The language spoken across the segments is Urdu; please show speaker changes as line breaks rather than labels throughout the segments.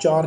4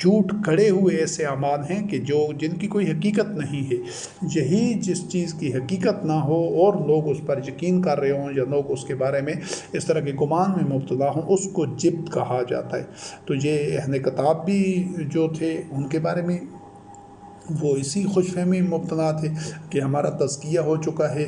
جھوٹ کھڑے ہوئے ایسے اعمال ہیں کہ جن کی کوئی حقیقت نہیں ہے۔ یہی جس چیز کی حقیقت نہ ہو اور لوگ اس پر یقین کر رہے ہوں یا لوگ اس کے بارے میں اس طرح کے گمان میں مبتلا ہوں، اس کو جبت کہا جاتا ہے۔ تو یہ اہل کتاب بھی جو تھے ان کے بارے میں وہ اسی خوش فہمی میں مبتلا تھے کہ ہمارا تزکیہ ہو چکا ہے۔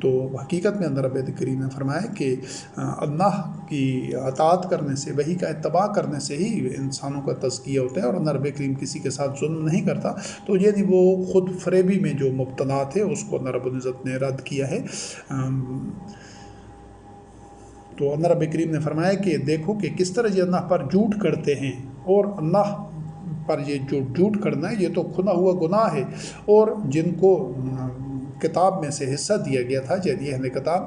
تو حقیقت میں رب کریم نے فرمایا کہ اللہ کی اطاعت کرنے سے، وحی کا اتباع کرنے سے ہی انسانوں کا تزکیہ ہوتا ہے، اور رب کریم کسی کے ساتھ ظلم نہیں کرتا۔ تو یعنی وہ خود فریبی میں جو مبتلا تھے اس کو رب العزت نے رد کیا ہے۔ تو رب کریم نے فرمایا کہ دیکھو کہ کس طرح یہ اللہ پر جھوٹ کرتے ہیں، اور اللہ پر یہ جو جھوٹ کرنا ہے یہ تو کھلا ہوا گناہ ہے۔ اور جن کو کتاب میں سے حصہ دیا گیا تھا، یعنی اہل کتاب،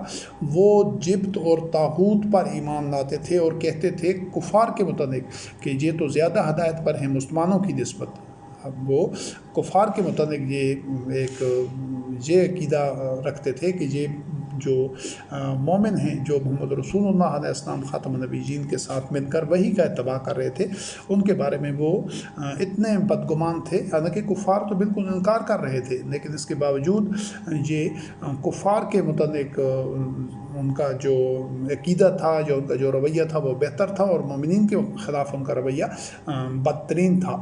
وہ جبت اور طاغوت پر ایمان لاتے تھے اور کہتے تھے کفار کے متعلق کہ یہ تو زیادہ ہدایت پر ہیں مسلمانوں کی نسبت۔ اب وہ کفار کے متعلق یہ عقیدہ رکھتے تھے کہ یہ جو مومن ہیں، جو محمد رسول اللہ علیہ السلام خاتم النبیین کے ساتھ مل کر وحی کا اتباع کر رہے تھے، ان کے بارے میں وہ اتنے بدگمان تھے۔ حالانکہ کفار تو بالکل انکار کر رہے تھے، لیکن اس کے باوجود یہ کفار کے متعلق ان کا جو عقیدہ تھا یا ان کا جو رویہ تھا وہ بہتر تھا، اور مومنین کے خلاف ان کا رویہ بدترین تھا۔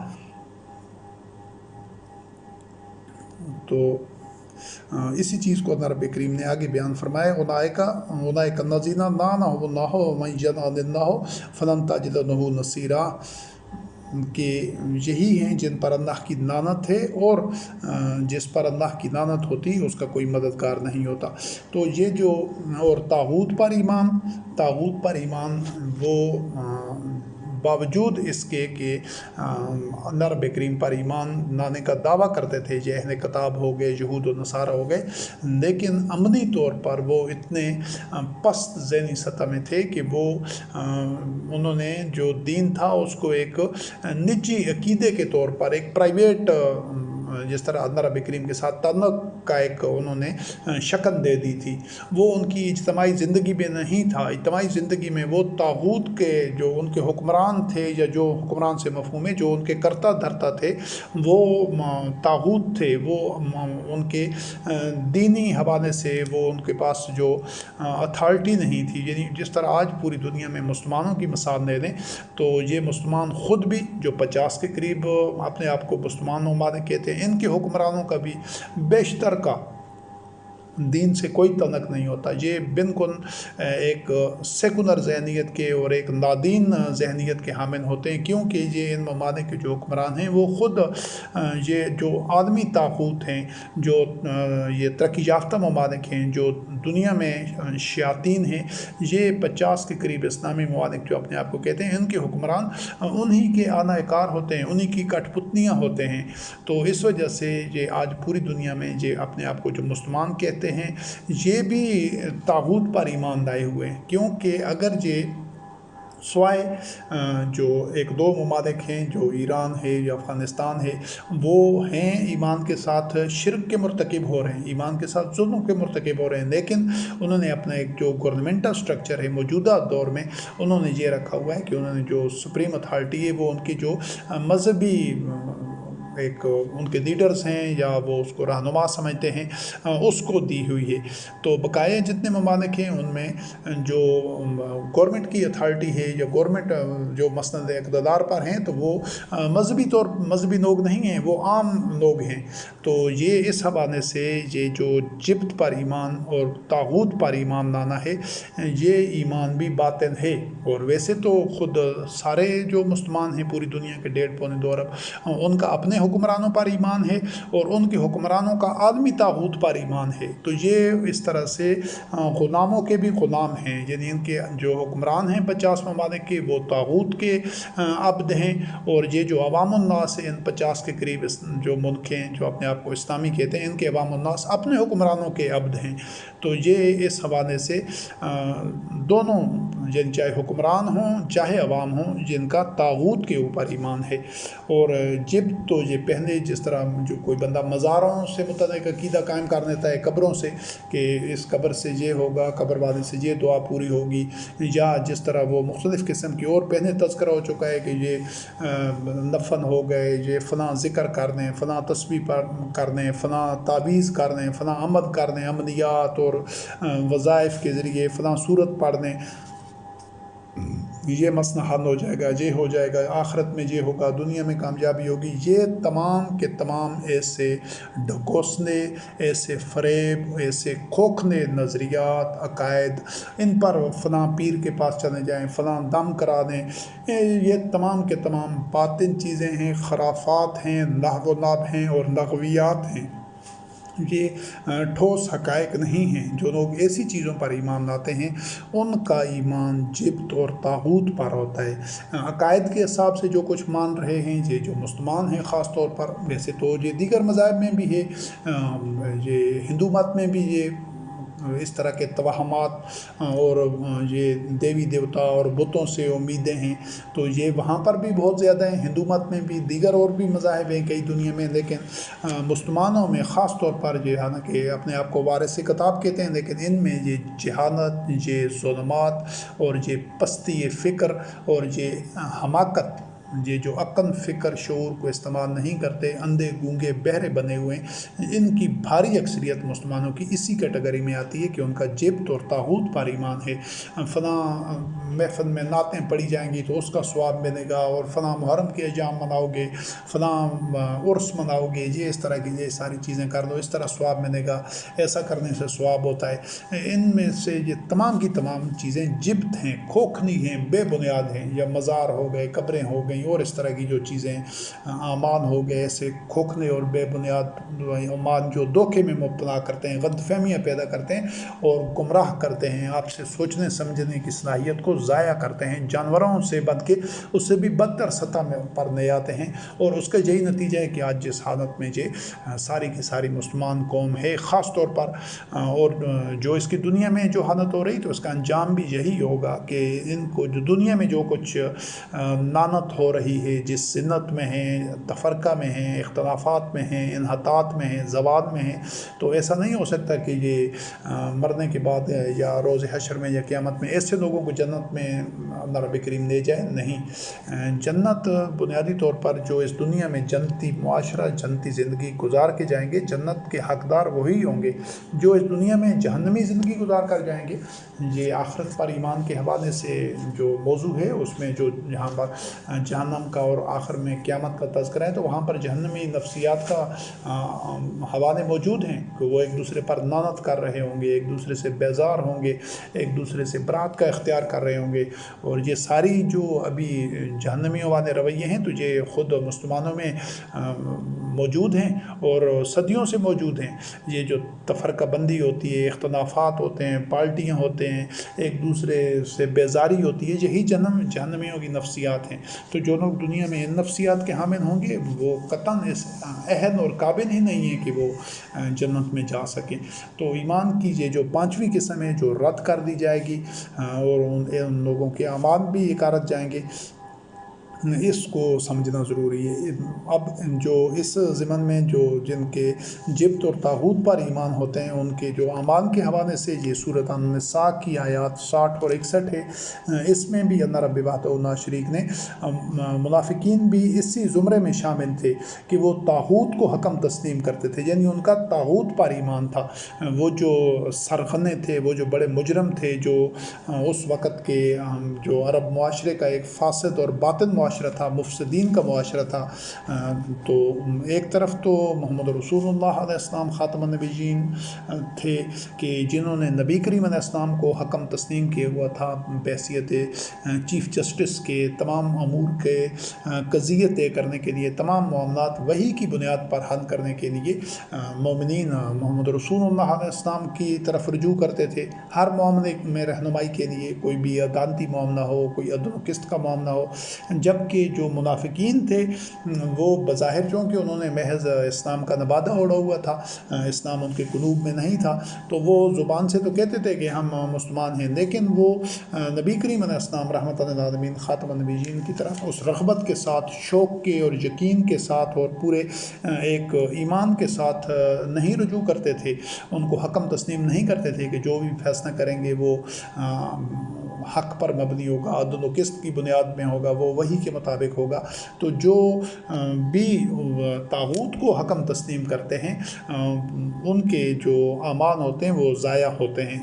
تو اسی چیز کو رب کریم نے آگے بیان فرمایا، اولئک الذین لعنهم اللہ ومن یلعن اللہ فلن تجد له نصیرا، کہ یہی ہیں جن پر اللہ کی لعنت ہے، اور جس پر اللہ کی لعنت ہوتی اس کا کوئی مددگار نہیں ہوتا۔ تو یہ جو اور طاغوت پر ایمان وہ باوجود اس کے کہ اللہ رب کریم پر ایمان لانے کا دعویٰ کرتے تھے، یہ اہل کتاب ہو گئے، یہود و نصارہ ہو گئے، لیکن عملی طور پر وہ اتنے پست ذہنی سطح میں تھے کہ وہ انہوں نے جو دین تھا اس کو ایک نجی عقیدے کے طور پر، ایک پرائیویٹ، جس طرح اللہ رب کریم کے ساتھ تعلق کا ایک انہوں نے شکل دے دی تھی، وہ ان کی اجتماعی زندگی میں نہیں تھا۔ اجتماعی زندگی میں وہ طاغوت کے جو ان کے حکمران تھے، یا جو حکمران سے مفہوم ہے جو ان کے کرتا دھرتا تھے، وہ طاغوت تھے، وہ ان کے دینی حوالے سے وہ ان کے پاس جو اتھارٹی نہیں تھی۔ یعنی جس طرح آج پوری دنیا میں مسلمانوں کی مثال لے لیں تو یہ مسلمان خود بھی جو 50 کے قریب اپنے آپ کو مسلمان ممالک کہتے ہیں، ان کے حکمرانوں کا بھی بیشتر کا دین سے کوئی تعلق نہیں ہوتا۔ یہ بالکل ایک سیکولر ذہنیت کے اور ایک نادین ذہنیت کے حامل ہوتے ہیں، کیونکہ یہ ان ممالک کے جو حکمران ہیں وہ خود یہ جو عالمی طاغوت ہیں، جو یہ ترقی یافتہ ممالک ہیں، جو دنیا میں شیاطین ہیں، یہ 50 کے قریب اسلامی ممالک جو اپنے آپ کو کہتے ہیں، ان کے حکمران انہی کے آلہ کار ہوتے ہیں، انہی کی کٹ پتلیاں ہوتے ہیں۔ تو اس وجہ سے یہ آج پوری دنیا میں یہ اپنے آپ کو جو مسلمان کہتے ہیں، یہ بھی طاغوت پر ایمان لائے ہوئے ہیں، کیونکہ اگر یہ سوائے جو ایک دو ممالک ہیں جو ایران ہے یا افغانستان ہے، وہ ہیں ایمان کے ساتھ شرک کے مرتکب ہو رہے ہیں، ایمان کے ساتھ ظلم کے مرتکب ہو رہے ہیں، لیکن انہوں نے اپنا ایک جو گورنمنٹل سٹرکچر ہے موجودہ دور میں، انہوں نے یہ رکھا ہوا ہے کہ انہوں نے جو سپریم اتھارٹی ہے وہ ان کی جو مذہبی ایک ان کے لیڈرز ہیں یا وہ اس کو رہنما سمجھتے ہیں، اس کو دی ہوئی ہے۔ تو بقایا جتنے ممالک ہیں ان میں جو گورنمنٹ کی اتھارٹی ہے یا گورنمنٹ جو مسند اقتدار پر ہیں، تو وہ مذہبی لوگ نہیں ہیں، وہ عام لوگ ہیں۔ تو یہ اس حوالے سے یہ جو جبت پر ایمان اور طاغوت پر ایمان لانا ہے، یہ ایمان بھی باطل ہے۔ اور ویسے تو خود سارے جو مسلمان ہیں پوری دنیا کے 1.5-2 ارب، ان کا اپنے حکمرانوں پر ایمان ہے اور ان کے حکمرانوں کا عالمی طاغوت پر ایمان ہے۔ تو یہ اس طرح سے غلاموں کے بھی غلام ہیں، یعنی ان کے جو حکمران ہیں 50 ممالک کے، وہ طاغوت کے عبد ہیں، اور یہ جو عوام الناس ہیں، ان 50 کے قریب جو ملک ہیں جو اپنے آپ کو اسلامی کہتے ہیں، ان کے عوام الناس اپنے حکمرانوں کے عبد ہیں۔ تو یہ اس حوالے سے دونوں، یعنی چاہے حکمران ہوں چاہے عوام ہوں، جن کا طاغوت کے اوپر ایمان ہے۔ اور جبت تو یہ پہلے جس طرح جو کوئی بندہ مزاروں سے متعلق عقیدہ قائم کر دیتا ہے قبروں سے کہ اس قبر سے یہ ہوگا، قبر والے سے یہ دعا پوری ہوگی، یا جس طرح وہ مختلف قسم کی اور پہلے تذکرہ ہو چکا ہے کہ یہ نفن ہو گئے، یہ فلاں ذکر کر دیں، فلاں تسبیح کر دیں، فلاں تعویذ کر دیں، فلاں عمل کر دیں، عملیات اور وظائف کے ذریعے فلاں صورت پڑھ دیں، یہ مسئلہ حل ہو جائے گا، یہ ہو جائے گا، آخرت میں یہ ہوگا، دنیا میں کامیابی ہوگی۔ یہ تمام کے تمام ایسے ڈھکوسلے، ایسے فریب، ایسے کھوکھلے نظریات، عقائد، ان پر فلاں پیر کے پاس چلے جائیں، فلاں دم کرا دیں، یہ تمام کے تمام باطل چیزیں ہیں، خرافات ہیں، لہو و لعب ہیں اور لغویات ہیں۔ یہ ٹھوس حقائق نہیں ہیں۔ جو لوگ ایسی چیزوں پر ایمان لاتے ہیں ان کا ایمان جبت اور طاغوت پر ہوتا ہے۔ عقائد کے حساب سے جو کچھ مان رہے ہیں، یہ جو مسلمان ہیں خاص طور پر، ویسے تو یہ دیگر مذاہب میں بھی ہے، یہ ہندو مت میں بھی یہ اس طرح کے توہمات اور یہ دیوی دیوتا اور بتوں سے امیدیں ہیں، تو یہ وہاں پر بھی بہت زیادہ ہیں، ہندو مت میں بھی، دیگر اور بھی مذاہب ہیں کئی دنیا میں، لیکن مسلمانوں میں خاص طور پر یہ حالانکہ اپنے آپ کو وارث کتاب کہتے ہیں، لیکن ان میں یہ جہالت، یہ ظلمات اور یہ پستی فکر اور یہ حماقت، یہ جو عقل، فکر، شعور کو استعمال نہیں کرتے، اندھے گونگے بہرے بنے ہوئے ہیں، ان کی بھاری اکثریت مسلمانوں کی اسی کیٹیگری میں آتی ہے کہ ان کا جبت اور طاغوت پر ایمان ہے۔ فلاں محفل میں نعتیں پڑھی جائیں گی تو اس کا ثواب ملے گا، اور فلاں محرم کے ایام مناؤ گے، فلاں عرس مناؤ گے، یہ اس طرح کی یہ ساری چیزیں کر دو، اس طرح ثواب ملے گا، ایسا کرنے سے ثواب ہوتا ہے۔ ان میں سے یہ تمام کی تمام چیزیں جبت ہیں، کھوکھلی ہیں، بے بنیاد ہیں، یا مزار ہو گئے، قبریں ہو گئیں، اور اس طرح کی جو چیزیں اعمال ہو گئے، ایسے کھوکھلے اور بے بنیاد اعمال جو دھوکے میں مبتلا کرتے ہیں، غلط فہمیاں پیدا کرتے ہیں اور گمراہ کرتے ہیں، آپ سے سوچنے سمجھنے کی صلاحیت کو ضائع کرتے ہیں، جانوروں سے بد کے اس سے بھی بدتر سطح میں پر لے آتے ہیں، اور اس کا یہی نتیجہ ہے کہ آج جس حالت میں یہ ساری کی ساری مسلمان قوم ہے خاص طور پر، اور جو اس کی دنیا میں جو حالت ہو رہی تو اس کا انجام بھی یہی ہوگا کہ ان کو جو دنیا میں جو کچھ لعنت ہو رہی ہے، جس ذلت میں ہیں، تفرقہ میں ہیں، اختلافات میں ہیں، انحطاط میں ہیں، زوال میں ہیں، تو ایسا نہیں ہو سکتا کہ یہ مرنے کے بعد یا روز حشر میں یا قیامت میں ایسے لوگوں کو جنت میں اللہ رب کریم لے جائے، نہیں۔ جنت بنیادی طور پر جو اس دنیا میں جنتی معاشرہ، جنتی زندگی گزار کے جائیں گے، جنت کے حقدار وہی ہوں گے۔ جو اس دنیا میں جہنمی زندگی گزار کر جائیں گے، یہ آخرت پر ایمان کے حوالے سے جو موضوع ہے اس میں جو یہاں پر جہنم کا اور آخر میں قیامت کا تذکرہ ہے، تو وہاں پر جہنمی نفسیات کا حوالے موجود ہیں کہ وہ ایک دوسرے پر لعنت کر رہے ہوں گے، ایک دوسرے سے بیزار ہوں گے، ایک دوسرے سے برات کا اختیار کر رہے ہوں گے، اور یہ ساری جو ابھی جہنمیوں والے رویے ہیں تو یہ خود مسلمانوں میں موجود ہیں اور صدیوں سے موجود ہیں۔ یہ جو تفرقہ بندی ہوتی ہے، اختلافات ہوتے ہیں، پارٹیاں ہوتے ہیں، ایک دوسرے سے بیزاری ہوتی ہے، یہی جہنمیوں کی نفسیات ہیں۔ تو جو لوگ دنیا میں ان نفسیات کے حامل ہوں گے وہ قطعاً اس اہل اور قابل ہی نہیں ہے کہ وہ جنت میں جا سکیں۔ تو ایمان کی یہ جو پانچویں قسم ہے جو رد کر دی جائے گی، اور ان لوگوں کے اعمال بھی اکارت جائیں گے، اس کو سمجھنا ضروری ہے۔ اب جو اس ضمن میں جو جن کے جبت اور طاغوت پر ایمان ہوتے ہیں ان کے جو اعمال کے حوالے سے یہ سورۃ النساء کی آیات 60 اور 61 ہے، اس میں بھی اللہ رب لا شریک نے منافقین بھی اسی زمرے میں شامل تھے کہ وہ طاغوت کو حکم تسلیم کرتے تھے، یعنی ان کا طاغوت پر ایمان تھا۔ وہ جو سرغنے تھے، وہ جو بڑے مجرم تھے، جو اس وقت کے جو عرب معاشرے کا ایک فاسد اور باطل معاشرہ تھا، مفسدین کا معاشرہ تھا، تو ایک طرف تو محمد رسول اللہ علیہ السلام خاتم النبیین تھے کہ جنہوں نے نبی کریم علیہ السلام کو حکم تسلیم کیا ہوا تھا بحیثیت چیف جسٹس کے، تمام امور کے قضیے طے کرنے کے لیے، تمام معاملات وحی کی بنیاد پر حل کرنے کے لیے مومنین محمد رسول اللہ علیہ السلام کی طرف رجوع کرتے تھے۔ ہر معاملے میں رہنمائی کے لیے، کوئی بھی عدالتی معاملہ ہو، کوئی عدل و قسط کا معاملہ ہو، جب عرب کے جو منافقین تھے وہ بظاہر چونکہ انہوں نے محض اسلام کا نبادہ اوڑھا ہوا تھا، اسلام ان کے قلوب میں نہیں تھا، تو وہ زبان سے تو کہتے تھے کہ ہم مسلمان ہیں، لیکن وہ نبی کریم علیہ السلام رحمۃ للعالمین خاتم النبیین کی طرف اس رغبت کے ساتھ، شوق کے اور یقین کے ساتھ اور پورے ایک ایمان کے ساتھ نہیں رجوع کرتے تھے، ان کو حکم تسلیم نہیں کرتے تھے کہ جو بھی فیصلہ کریں گے وہ حق پر مبنی ہوگا، عدل و قسط کی بنیاد میں ہوگا، وہ وحی کے مطابق ہوگا۔ تو جو بھی طاغوت کو حکم تسلیم کرتے ہیں ان کے جو اعمال ہوتے ہیں وہ ضائع ہوتے ہیں۔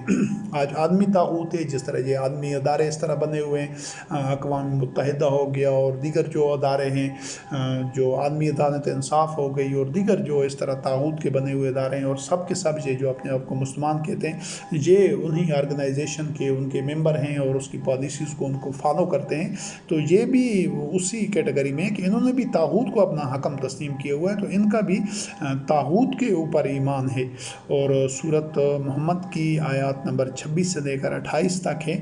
آج عالمی طاغوت ہے، جس طرح یہ عالمی ادارے اس طرح بنے ہوئے ہیں، اقوام متحدہ ہو گیا اور دیگر جو ادارے ہیں، جو عالمی عدالت انصاف ہو گئی اور دیگر جو اس طرح طاغوت کے بنے ہوئے ادارے ہیں، اور سب کے سب یہ جو اپنے آپ کو مسلمان کہتے ہیں، یہ انہی آرگنائزیشن کے ان کے ممبر ہیں اور اس کی پالیسیز کو ان کو فالو کرتے ہیں۔ تو یہ بھی اسی کیٹیگری میں کہ انہوں نے بھی طاغوت کو اپنا حکم تسلیم کیا ہوا ہے، تو ان کا بھی طاغوت کے اوپر ایمان ہے۔ اور سورۃ محمد کی آیات نمبر 26 سے لے کر 28 تک ہے،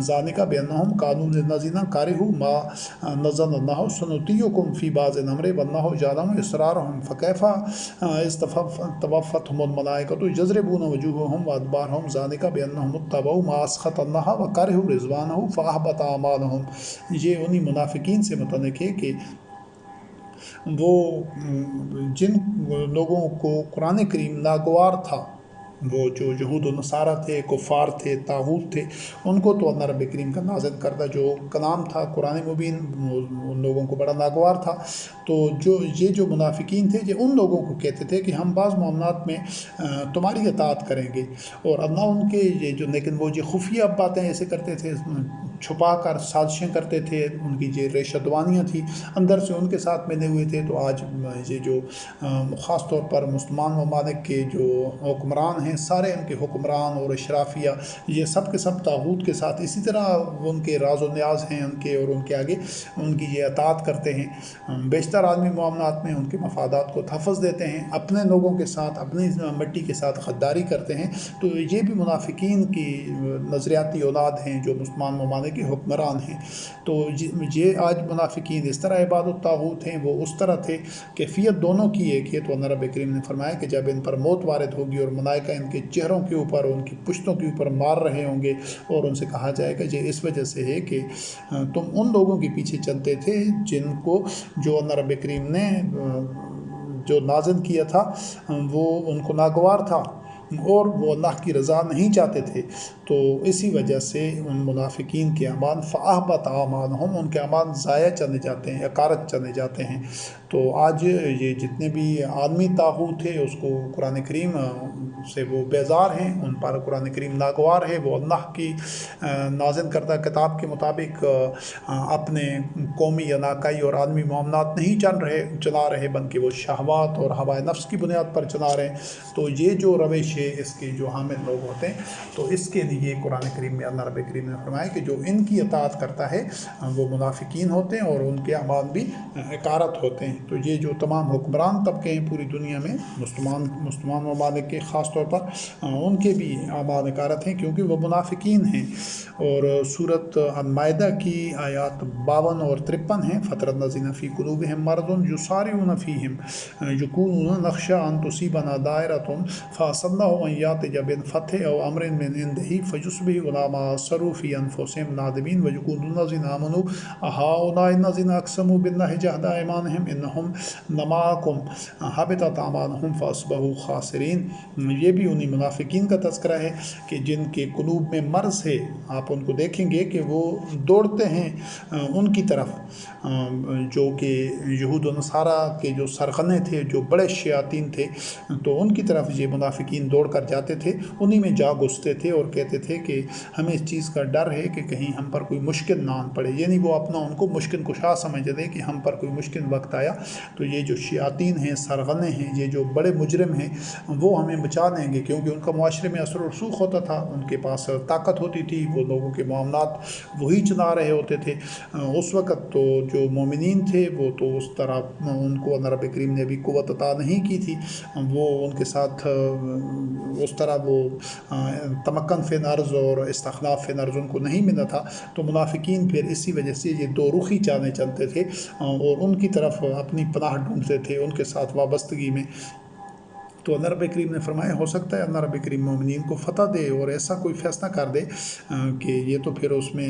ذالک بانہم قالوا للذین کرہوا ما نزل اللہ سنطیعکم فی بعض الامر واللہ یعلم اسرارہم فکیف اذ توفتہم الملائکۃ یضربون وجوہہم وادبارہم ذالک بانہم اتبعوا ما اسخط اللہ وکرہوا رضوانہ فاحبط اعمالہم۔ یہ انہی منافقین سے متعلق ہے کہ وہ جن لوگوں کو قرآن کریم ناگوار تھا، وہ جو یہود و نصارہ تھے، کفار تھے، طاغوت تھے، ان کو تو اللہ رب کریم کا نازل کردہ جو کلام تھا قرآن مبین ان لوگوں کو بڑا ناگوار تھا۔ تو یہ جو منافقین تھے یہ ان لوگوں کو کہتے تھے کہ ہم بعض معاملات میں تمہاری اطاعت کریں گے، اور اللہ ان کے یہ جو لیکن وہ جو خفیہ باتیں ایسے کرتے تھے، چھپا کر سازشیں کرتے تھے، ان کی یہ ریشہ دوانیاں تھیں اندر سے ان کے ساتھ ملے ہوئے تھے۔ تو آج یہ جو خاص طور پر مسلمان ممالک کے جو حکمران ہیں، سارے ان کے حکمران اور اشرافیہ یہ سب کے سب طاغوت کے ساتھ اسی طرح ان کے راز و نیاز ہیں ان کے، اور ان کے آگے ان کی یہ اطاعت کرتے ہیں، بیشتر عالمی معاملات میں ان کے مفادات کو تحفظ دیتے ہیں، اپنے لوگوں کے ساتھ، اپنی مٹی کے ساتھ غداری کرتے ہیں۔ تو یہ بھی منافقین کی نظریاتی اولاد ہیں جو مسلمان ممالک کے حکمران ہیں۔ تو یہ آج منافقین اس طرح عبادت طاغوت ہیں، وہ اس طرح تھے۔ کیفیت دونوں کی ایک ہے، تو اللہ رب کریم نے فرمایا کہ جب ان پر موت وارد ہوگی اور ملائکہ ان کے چہروں کے اوپر، ان کی پشتوں کے اوپر مار رہے ہوں گے، اور ان سے کہا جائے گا یہ اس وجہ سے ہے کہ تم ان لوگوں کے پیچھے چلتے تھے جن کو جو اللہ رب کریم نے جو نازل کیا تھا وہ ان کو ناگوار تھا اور وہ اللہ کی رضا نہیں چاہتے تھے۔ تو اسی وجہ سے ان منافقین کے اعمال فاحبط اعمالہم، ان کے اعمال ضائع چلے جاتے ہیں، اکارت چلے جاتے ہیں۔ تو آج یہ جتنے بھی عالمی طاغوت ہے اس کو قرآن کریم سے وہ بیزار ہیں، ان پر قرآن کریم ناگوار ہے، وہ اللہ کی نازل کردہ کتاب کے مطابق اپنے قومی علاقائی اور عالمی معاملات نہیں چلا رہے بلکہ وہ شہوات اور ہوائے نفس کی بنیاد پر چلا رہے ہیں۔ تو یہ جو روش ہے اس کے جو حامل لوگ ہوتے ہیں، تو اس کے لیے قرآن کریم میں اللہ رب کریم نے فرمایا کہ جو ان کی اطاعت کرتا ہے وہ منافقین ہوتے ہیں اور ان کے اعمال بھی اکارت ہوتے ہیں۔ تو یہ جو تمام حکمران طبقے ہیں پوری دنیا میں، مسلمان ممالک کے خاص طور پر، ان کے بھی اعمال اکارت ہیں کیونکہ وہ منافقین ہیں۔ اور سورۃ المائدہ کی آیات 52 اور 53 ہیں، فَتَرَى الَّذِينَ فِي قُلُوبِهِم مَرَضٌ يُسَارِعُونَ فِيهِمْ يَقُولُونَ نَخْشَىٰ أَن تُصِيبَنَا دَائِرَةٌ فَعَسَى اللَّهُ أَن يَأْتِيَ بِالْفَتْحِ أَوْ أَمْرٍ مِّنْ عِندِهِ فَيُصْبِحُوا عَلَىٰ مَا أَسَرُّوا فِي أَنفُسِهِمْ نَادِمِينَ وَيَقُولُ الَّذِينَ آمَنُوا أَهَٰؤُلَاءِ الَّذِينَ أَقْسَمُوا بِاللَّهِ جَهْدَ أَيْمَانِهِمْ إِنَّهُمْ لَمَعَكُمْ حَبِطَتْ أَعْمَالُهُمْ فَأَصْبَحُوا خَاسِرِينَ۔ یہ بھی انہی منافقین کا تذکرہ ہے کہ جن کے قلوب میں مرض ہے، آپ ان کو دیکھیں گے کہ وہ دوڑتے ہیں ان کی طرف جو کہ یہود و نصارہ کے جو سرغنے تھے، جو بڑے شیاطین تھے، تو ان کی طرف یہ منافقین دوڑ کر جاتے تھے، انہی میں جا گھستے تھے اور کہتے تھے کہ ہمیں اس چیز کا ڈر ہے کہ کہیں ہم پر کوئی مشکل نہ آن پڑے، یعنی وہ اپنا ان کو مشکل کشا سمجھ لیں کہ ہم پر کوئی مشکل وقت آیا تو یہ جو شیاطین ہیں، سرغنے ہیں، یہ جو بڑے مجرم ہیں وہ ہمیں بچا دیں گے، کیونکہ ان کا معاشرے میں اثر و رسوخ ہوتا تھا، ان کے پاس طاقت ہوتی تھی، وہ لوگوں کے معاملات وہی چلا رہے ہوتے تھے اس وقت۔ تو جو مومنین تھے وہ تو اس طرح ان کو اللہ رب کریم نے بھی قوت عطا نہیں کی تھی، وہ ان کے ساتھ اس طرح وہ تمکن فی الارض اور استخلاف فی الارض ان کو نہیں ملا تھا۔ تو منافقین پھر اسی وجہ سے یہ دو رخی چالیں چلتے تھے اور ان کی طرف اپنی پناہ ڈھونڈتے تھے ان کے ساتھ وابستگی میں۔ تو اللہ رب کریم نے فرمایا ہو سکتا ہے اللہ رب کریم مومنین کو فتح دے اور ایسا کوئی فیصلہ کر دے کہ یہ تو پھر اس میں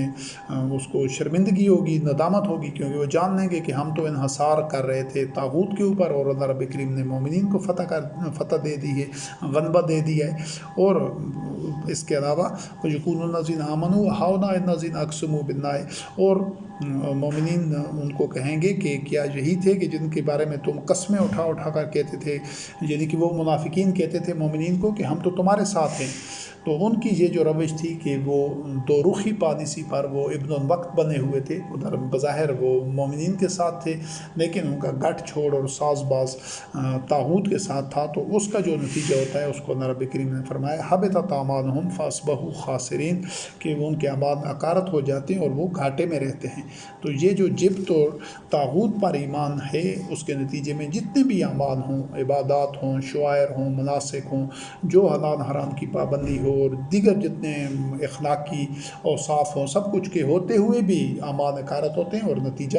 اس کو شرمندگی ہوگی، ندامت ہوگی، کیونکہ وہ جان لیں گے کہ ہم تو انحصار کر رہے تھے طاغوت کے اوپر اور اللہ رب کریم نے مومنین کو فتح دے دی ہے، غلبہ دے دیا ہے۔ اور اس کے علاوہ یقون الذین آمنوا ہؤلاء الذین اقسموا باللہ، اور مومنین ان کو کہیں گے کہ کیا یہی تھے کہ جن کے بارے میں تم قسمیں اٹھا اٹھا کر کہتے تھے، یعنی کہ وہ منافقین کہتے تھے مومنین کو کہ ہم تو تمہارے ساتھ ہیں۔ تو ان کی یہ جو روش تھی کہ وہ دو رخی پالیسی پر وہ ابن الوقت بنے ہوئے تھے، ادھر بظاہر وہ مومنین کے ساتھ تھے لیکن ان کا گٹھ چھوڑ اور ساز باز طاغوت کے ساتھ تھا، تو اس کا جو نتیجہ ہوتا ہے اس کو اللہ رب کریم نے فرمایا حبطت اعمالہم فاصبحوا خاسرین، کہ وہ ان کے اعمال عکارت ہو جاتے ہیں اور وہ گھاٹے میں رہتے ہیں۔ تو یہ جو جبت اور طاغوت پر ایمان ہے اس کے نتیجے میں جتنے بھی اعمال ہوں، عبادات ہوں، شعائر ہوں، مناسک ہوں، جو حلال حرام کی پابندی ہو اور دیگر جتنے اخلاقی اوصاف ہوں، سب کچھ کے ہوتے ہوئے بھی اعمال عکارت ہوتے ہیں اور نتیجہ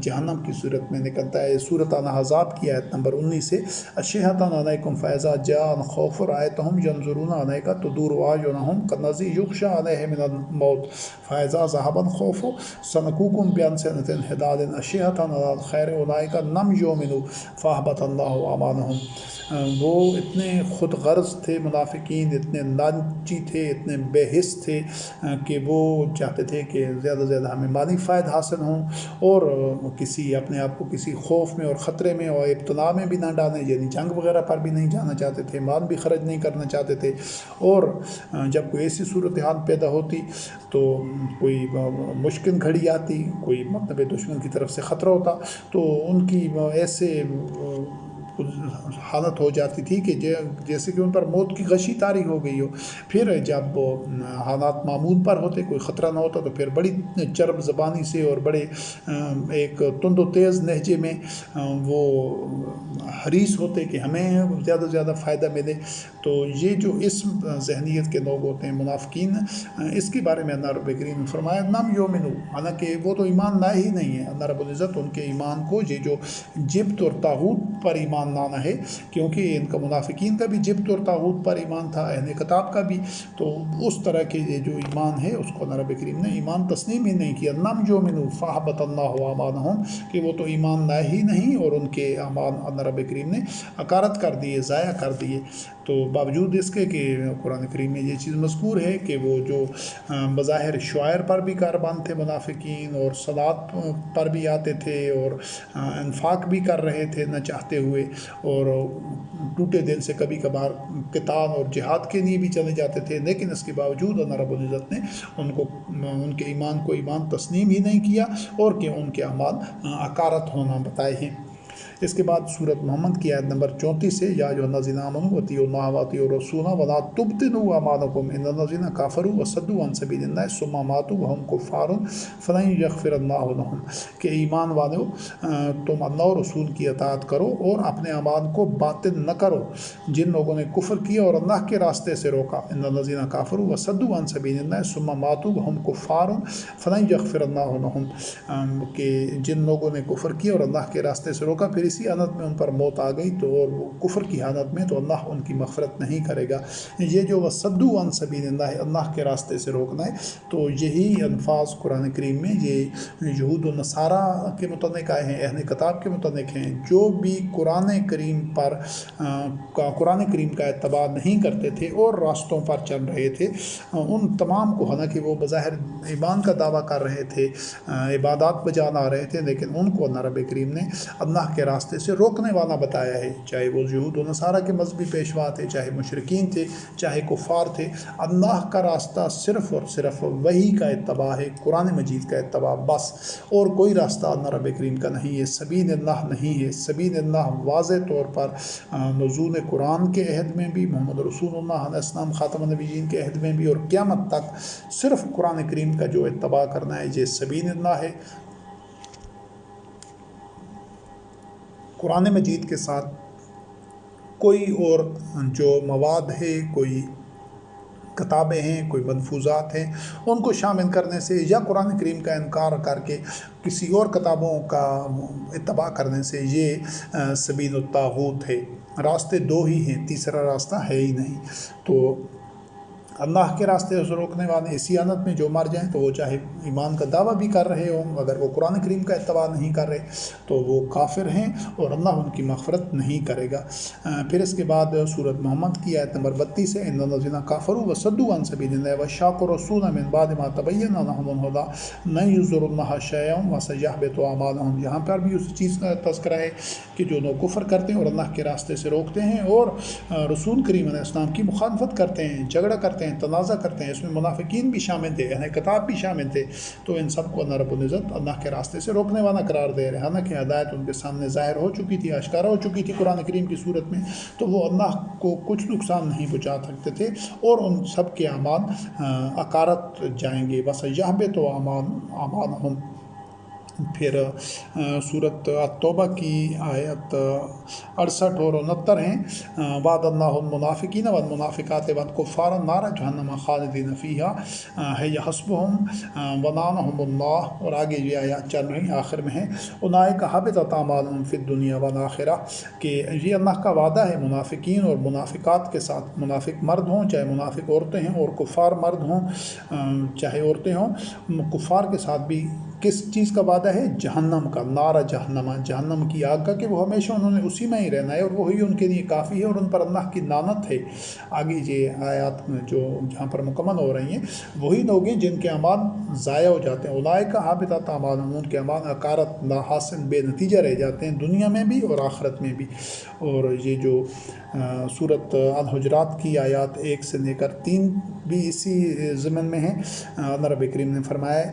جہنم کی صورت میں نکلتا ہے۔ سورۃ الاحزاب کی آیت نمبر 19 سے اشہۃ علیکم فاذا جاء الخوف رأیتہم ینظرون الیک تدور اعینہم کالذی یغشی علیہ من الموت فاذا ذهب الخوف سنکوکم بألسنۃ حداد اشہۃ علی الخیر اولئک لم یؤمنوا فاحبط اللہ اعمالہم۔ وہ اتنے خود غرض تھے منافقین، اتنے لالچی تھے، اتنے بے حس تھے کہ وہ چاہتے تھے کہ زیادہ سے زیادہ ہمیں مالی فائد حاصل ہوں اور کسی اپنے آپ کو کسی خوف میں اور خطرے میں اور ابتلا میں بھی نہ ڈالیں، یعنی جنگ وغیرہ پر بھی نہیں جانا چاہتے تھے، مال بھی خرچ نہیں کرنا چاہتے تھے۔ اور جب کوئی ایسی صورتحال پیدا ہوتی تو کوئی مشکل گھڑی آتی، کوئی مطلب دشمن کی طرف سے خطرہ ہوتا تو ان کی ایسے حالت ہو جاتی تھی کہ جیسے کہ ان پر موت کی غشی طاری ہو گئی ہو۔ پھر جب حالات معمول پر ہوتے، کوئی خطرہ نہ ہوتا، تو پھر بڑی چرب زبانی سے اور بڑے ایک تند و تیز لہجے میں وہ حریص ہوتے کہ ہمیں زیادہ سے زیادہ فائدہ ملے۔ تو یہ جو اس ذہنیت کے لوگ ہوتے ہیں منافقین، اس کے بارے میں اللہ رب کریم نے فرمایا لم یؤمنوا، حالانکہ وہ تو ایمان لائے ہی نہیں ہے۔ اللہ رب العزت ان کے ایمان کو، یہ جو جبت اور طاغوت پر ایمان لانا ہے، کیونکہ ان کا منافقین کا بھی جبت اور طاغوت پر ایمان تھا، اہل کتاب کا بھی، تو اس طرح کے یہ جو ایمان ہے اس کو اللہ رب کریم نے ایمان تسلیم ہی نہیں کیا۔ لم یؤمنوا فاحبط اللہ اعمالہم، کہ وہ تو ایمان لائے ہی نہیں اور ان کے اعمال اللہ رب کریم نے عکارت کر دیے، ضائع کر دیے۔ تو باوجود اس کے کہ قرآن کریم میں یہ چیز مذکور ہے کہ وہ جو بظاہر شعائر پر بھی کاربان تھے منافقین اور صلات پر بھی آتے تھے اور انفاق بھی کر رہے تھے نہ چاہتے ہوئے، اور ٹوٹے دل سے کبھی کبھار قتال اور جہاد کے لیے بھی چلے جاتے تھے، لیکن اس کے باوجود اللہ رب العزت نے ان کے ایمان کو ایمان تسلیم ہی نہیں کیا اور کہ ان کے اعمال عکارت ہونا بتائے ہیں۔ اس کے بعد سورۃ محمد کی آیت نمبر 34 سے یا ایھا الذین آمنوا اطیعوا اللہ واطیعوا الرسول ولا تبطلوا اعمالکم ان الذین کفروا وصدوا عن سبیل اللہ ثم ماتوا وهم کفار فلن یغفر اللہ لهم، کہ ایمان والو تم اللہ اور رسول کی اطاعت کرو اور اپنے اعمال کو باطل نہ کرو جن لوگوں نے کفر کیا اور اللہ کے راستے سے روکا، ان الذین کفروا وصدوا عن سبیل اللہ ثم ماتوا وهم کفار فلن یغفر اللہ لهم، کہ جن لوگوں نے کفر کیا اور اللہ کے راستے سے روکا پھر اسی حالت میں ان پر موت آ گئی تو اور وہ کفر کی حالت میں، تو اللہ ان کی مغفرت نہیں کرے گا۔ یہ جو وصدوا عن سبیل اللہ، اللہ کے راستے سے روکنا ہے، تو یہی الفاظ قرآن کریم میں یہ یہود و نصارہ کے متعلق آئے ہیں، اہل کتاب کے متعلق ہیں، جو بھی قرآن کریم کا اتباع نہیں کرتے تھے اور راستوں پر چل رہے تھے، ان تمام کو، حالانکہ وہ بظاہر ایمان کا دعویٰ کر رہے تھے، عبادات بجا لا رہے تھے، لیکن ان کو اللہ رب کریم نے اللہ کے راستے سے روکنے والا بتایا ہے، چاہے وہ یہود و نصارہ کے مذہبی پیشوا تھے، چاہے مشرکین تھے، چاہے کفار تھے۔ اللہ کا راستہ صرف اور صرف وحی کا اتباع ہے، قرآن مجید کا اتباع بس، اور کوئی راستہ اللہ رب کریم کا نہیں ہے، سبیل اللہ نہیں ہے۔ سبیل اللہ واضح طور پر نزول قرآن کے عہد میں بھی، محمد رسول اللہ علیہ السلام خاتم النبیین کے عہد میں بھی، اور قیامت تک صرف قرآن کریم کا جو اتباع کرنا ہے یہ سبیل اللہ ہے۔ قرآن مجید کے ساتھ کوئی اور جو مواد ہے، کوئی کتابیں ہیں، کوئی ملفوظات ہیں، ان کو شامل کرنے سے یا قرآن کریم کا انکار کر کے کسی اور کتابوں کا اتباع کرنے سے یہ سبیل الطاغوت ہے۔ راستے دو ہی ہیں، تیسرا راستہ ہے ہی نہیں۔ تو اللہ کے راستے سے روکنے والے اسی حالت میں جو مر جائیں تو وہ چاہے ایمان کا دعویٰ بھی کر رہے ہوں، اگر وہ قرآن کریم کا اتباع نہیں کر رہے تو وہ کافر ہیں اور اللہ ان کی مغفرت نہیں کرے گا۔ پھر اس کے بعد سورۃ محمد کی آیت نمبر 32 ہے، ان الذین کفروا وصدوا عن سبیل اللہ وشاقوا الرسول من بعد ما تبین لهم الهدى لن یضروا الله شیئا وسیحبط اعمالهم۔ یہاں پر بھی اسی چیز کا تذکرہ ہے کہ جو لوگ کفر کرتے ہیں اور اللہ کے راستے سے روکتے ہیں اور رسول کریم علیہ السلام کی مخالفت کرتے ہیں، جھگڑا کرتے ہیں، تنازع کرتے ہیں، اس میں منافقین بھی شامل تھے، اہل کتاب بھی شامل تھے، تو ان سب کو اللہ رب العزت اللہ کے راستے سے روکنے والا قرار دے رہے ہیں۔ حالانکہ ہدایت ان کے سامنے ظاہر ہو چکی تھی، آشکارا ہو چکی تھی قرآن کریم کی صورت میں، تو وہ اللہ کو کچھ نقصان نہیں پہنچا سکتے تھے اور ان سب کے اعمال اکارت جائیں گے۔ بس یحبط اعمالهم۔ پھر سورۃ التوبہ کی آیت 68 اور 69 ہیں، وعد اللہ المنافقین والمنافقات والکفار نار جہنم خالدین فیہا ہے حسبهم ولعنہم اللہ، اور آگے یہ آیات چل رہی آخر میں ہیں، اولئک حبطت اعمالهم فی الدنیا والآخرہ، کہ یہ اللہ کا وعدہ ہے منافقین اور منافقات کے ساتھ، منافق مرد ہوں چاہے منافق عورتیں ہیں، اور کفار مرد ہوں چاہے عورتیں ہوں، کفار کے ساتھ بھی کس چیز کا وعدہ ہے؟ جہنم کا، نار جہنم، جہنم کی آگ کا، کہ وہ ہمیشہ انہوں نے اسی میں ہی رہنا ہے اور وہی ان کے لیے کافی ہے اور ان پر اللہ کی لعنت ہے۔ آگے یہ آیات جو جہاں پر مکمل ہو رہی ہیں، وہی لوگ ہیں جن کے اعمال ضائع ہو جاتے ہیں، اولئک حبطت اعمالهم، ان کے اعمال اکارت لا حاصل بے نتیجہ رہ جاتے ہیں، دنیا میں بھی اور آخرت میں بھی۔ اور یہ جو سورۃ الحجرات کی آیات 1 سے لے کر 3 بھی اسی ضمن میں ہیں۔ اللہ رب کریم نے فرمایا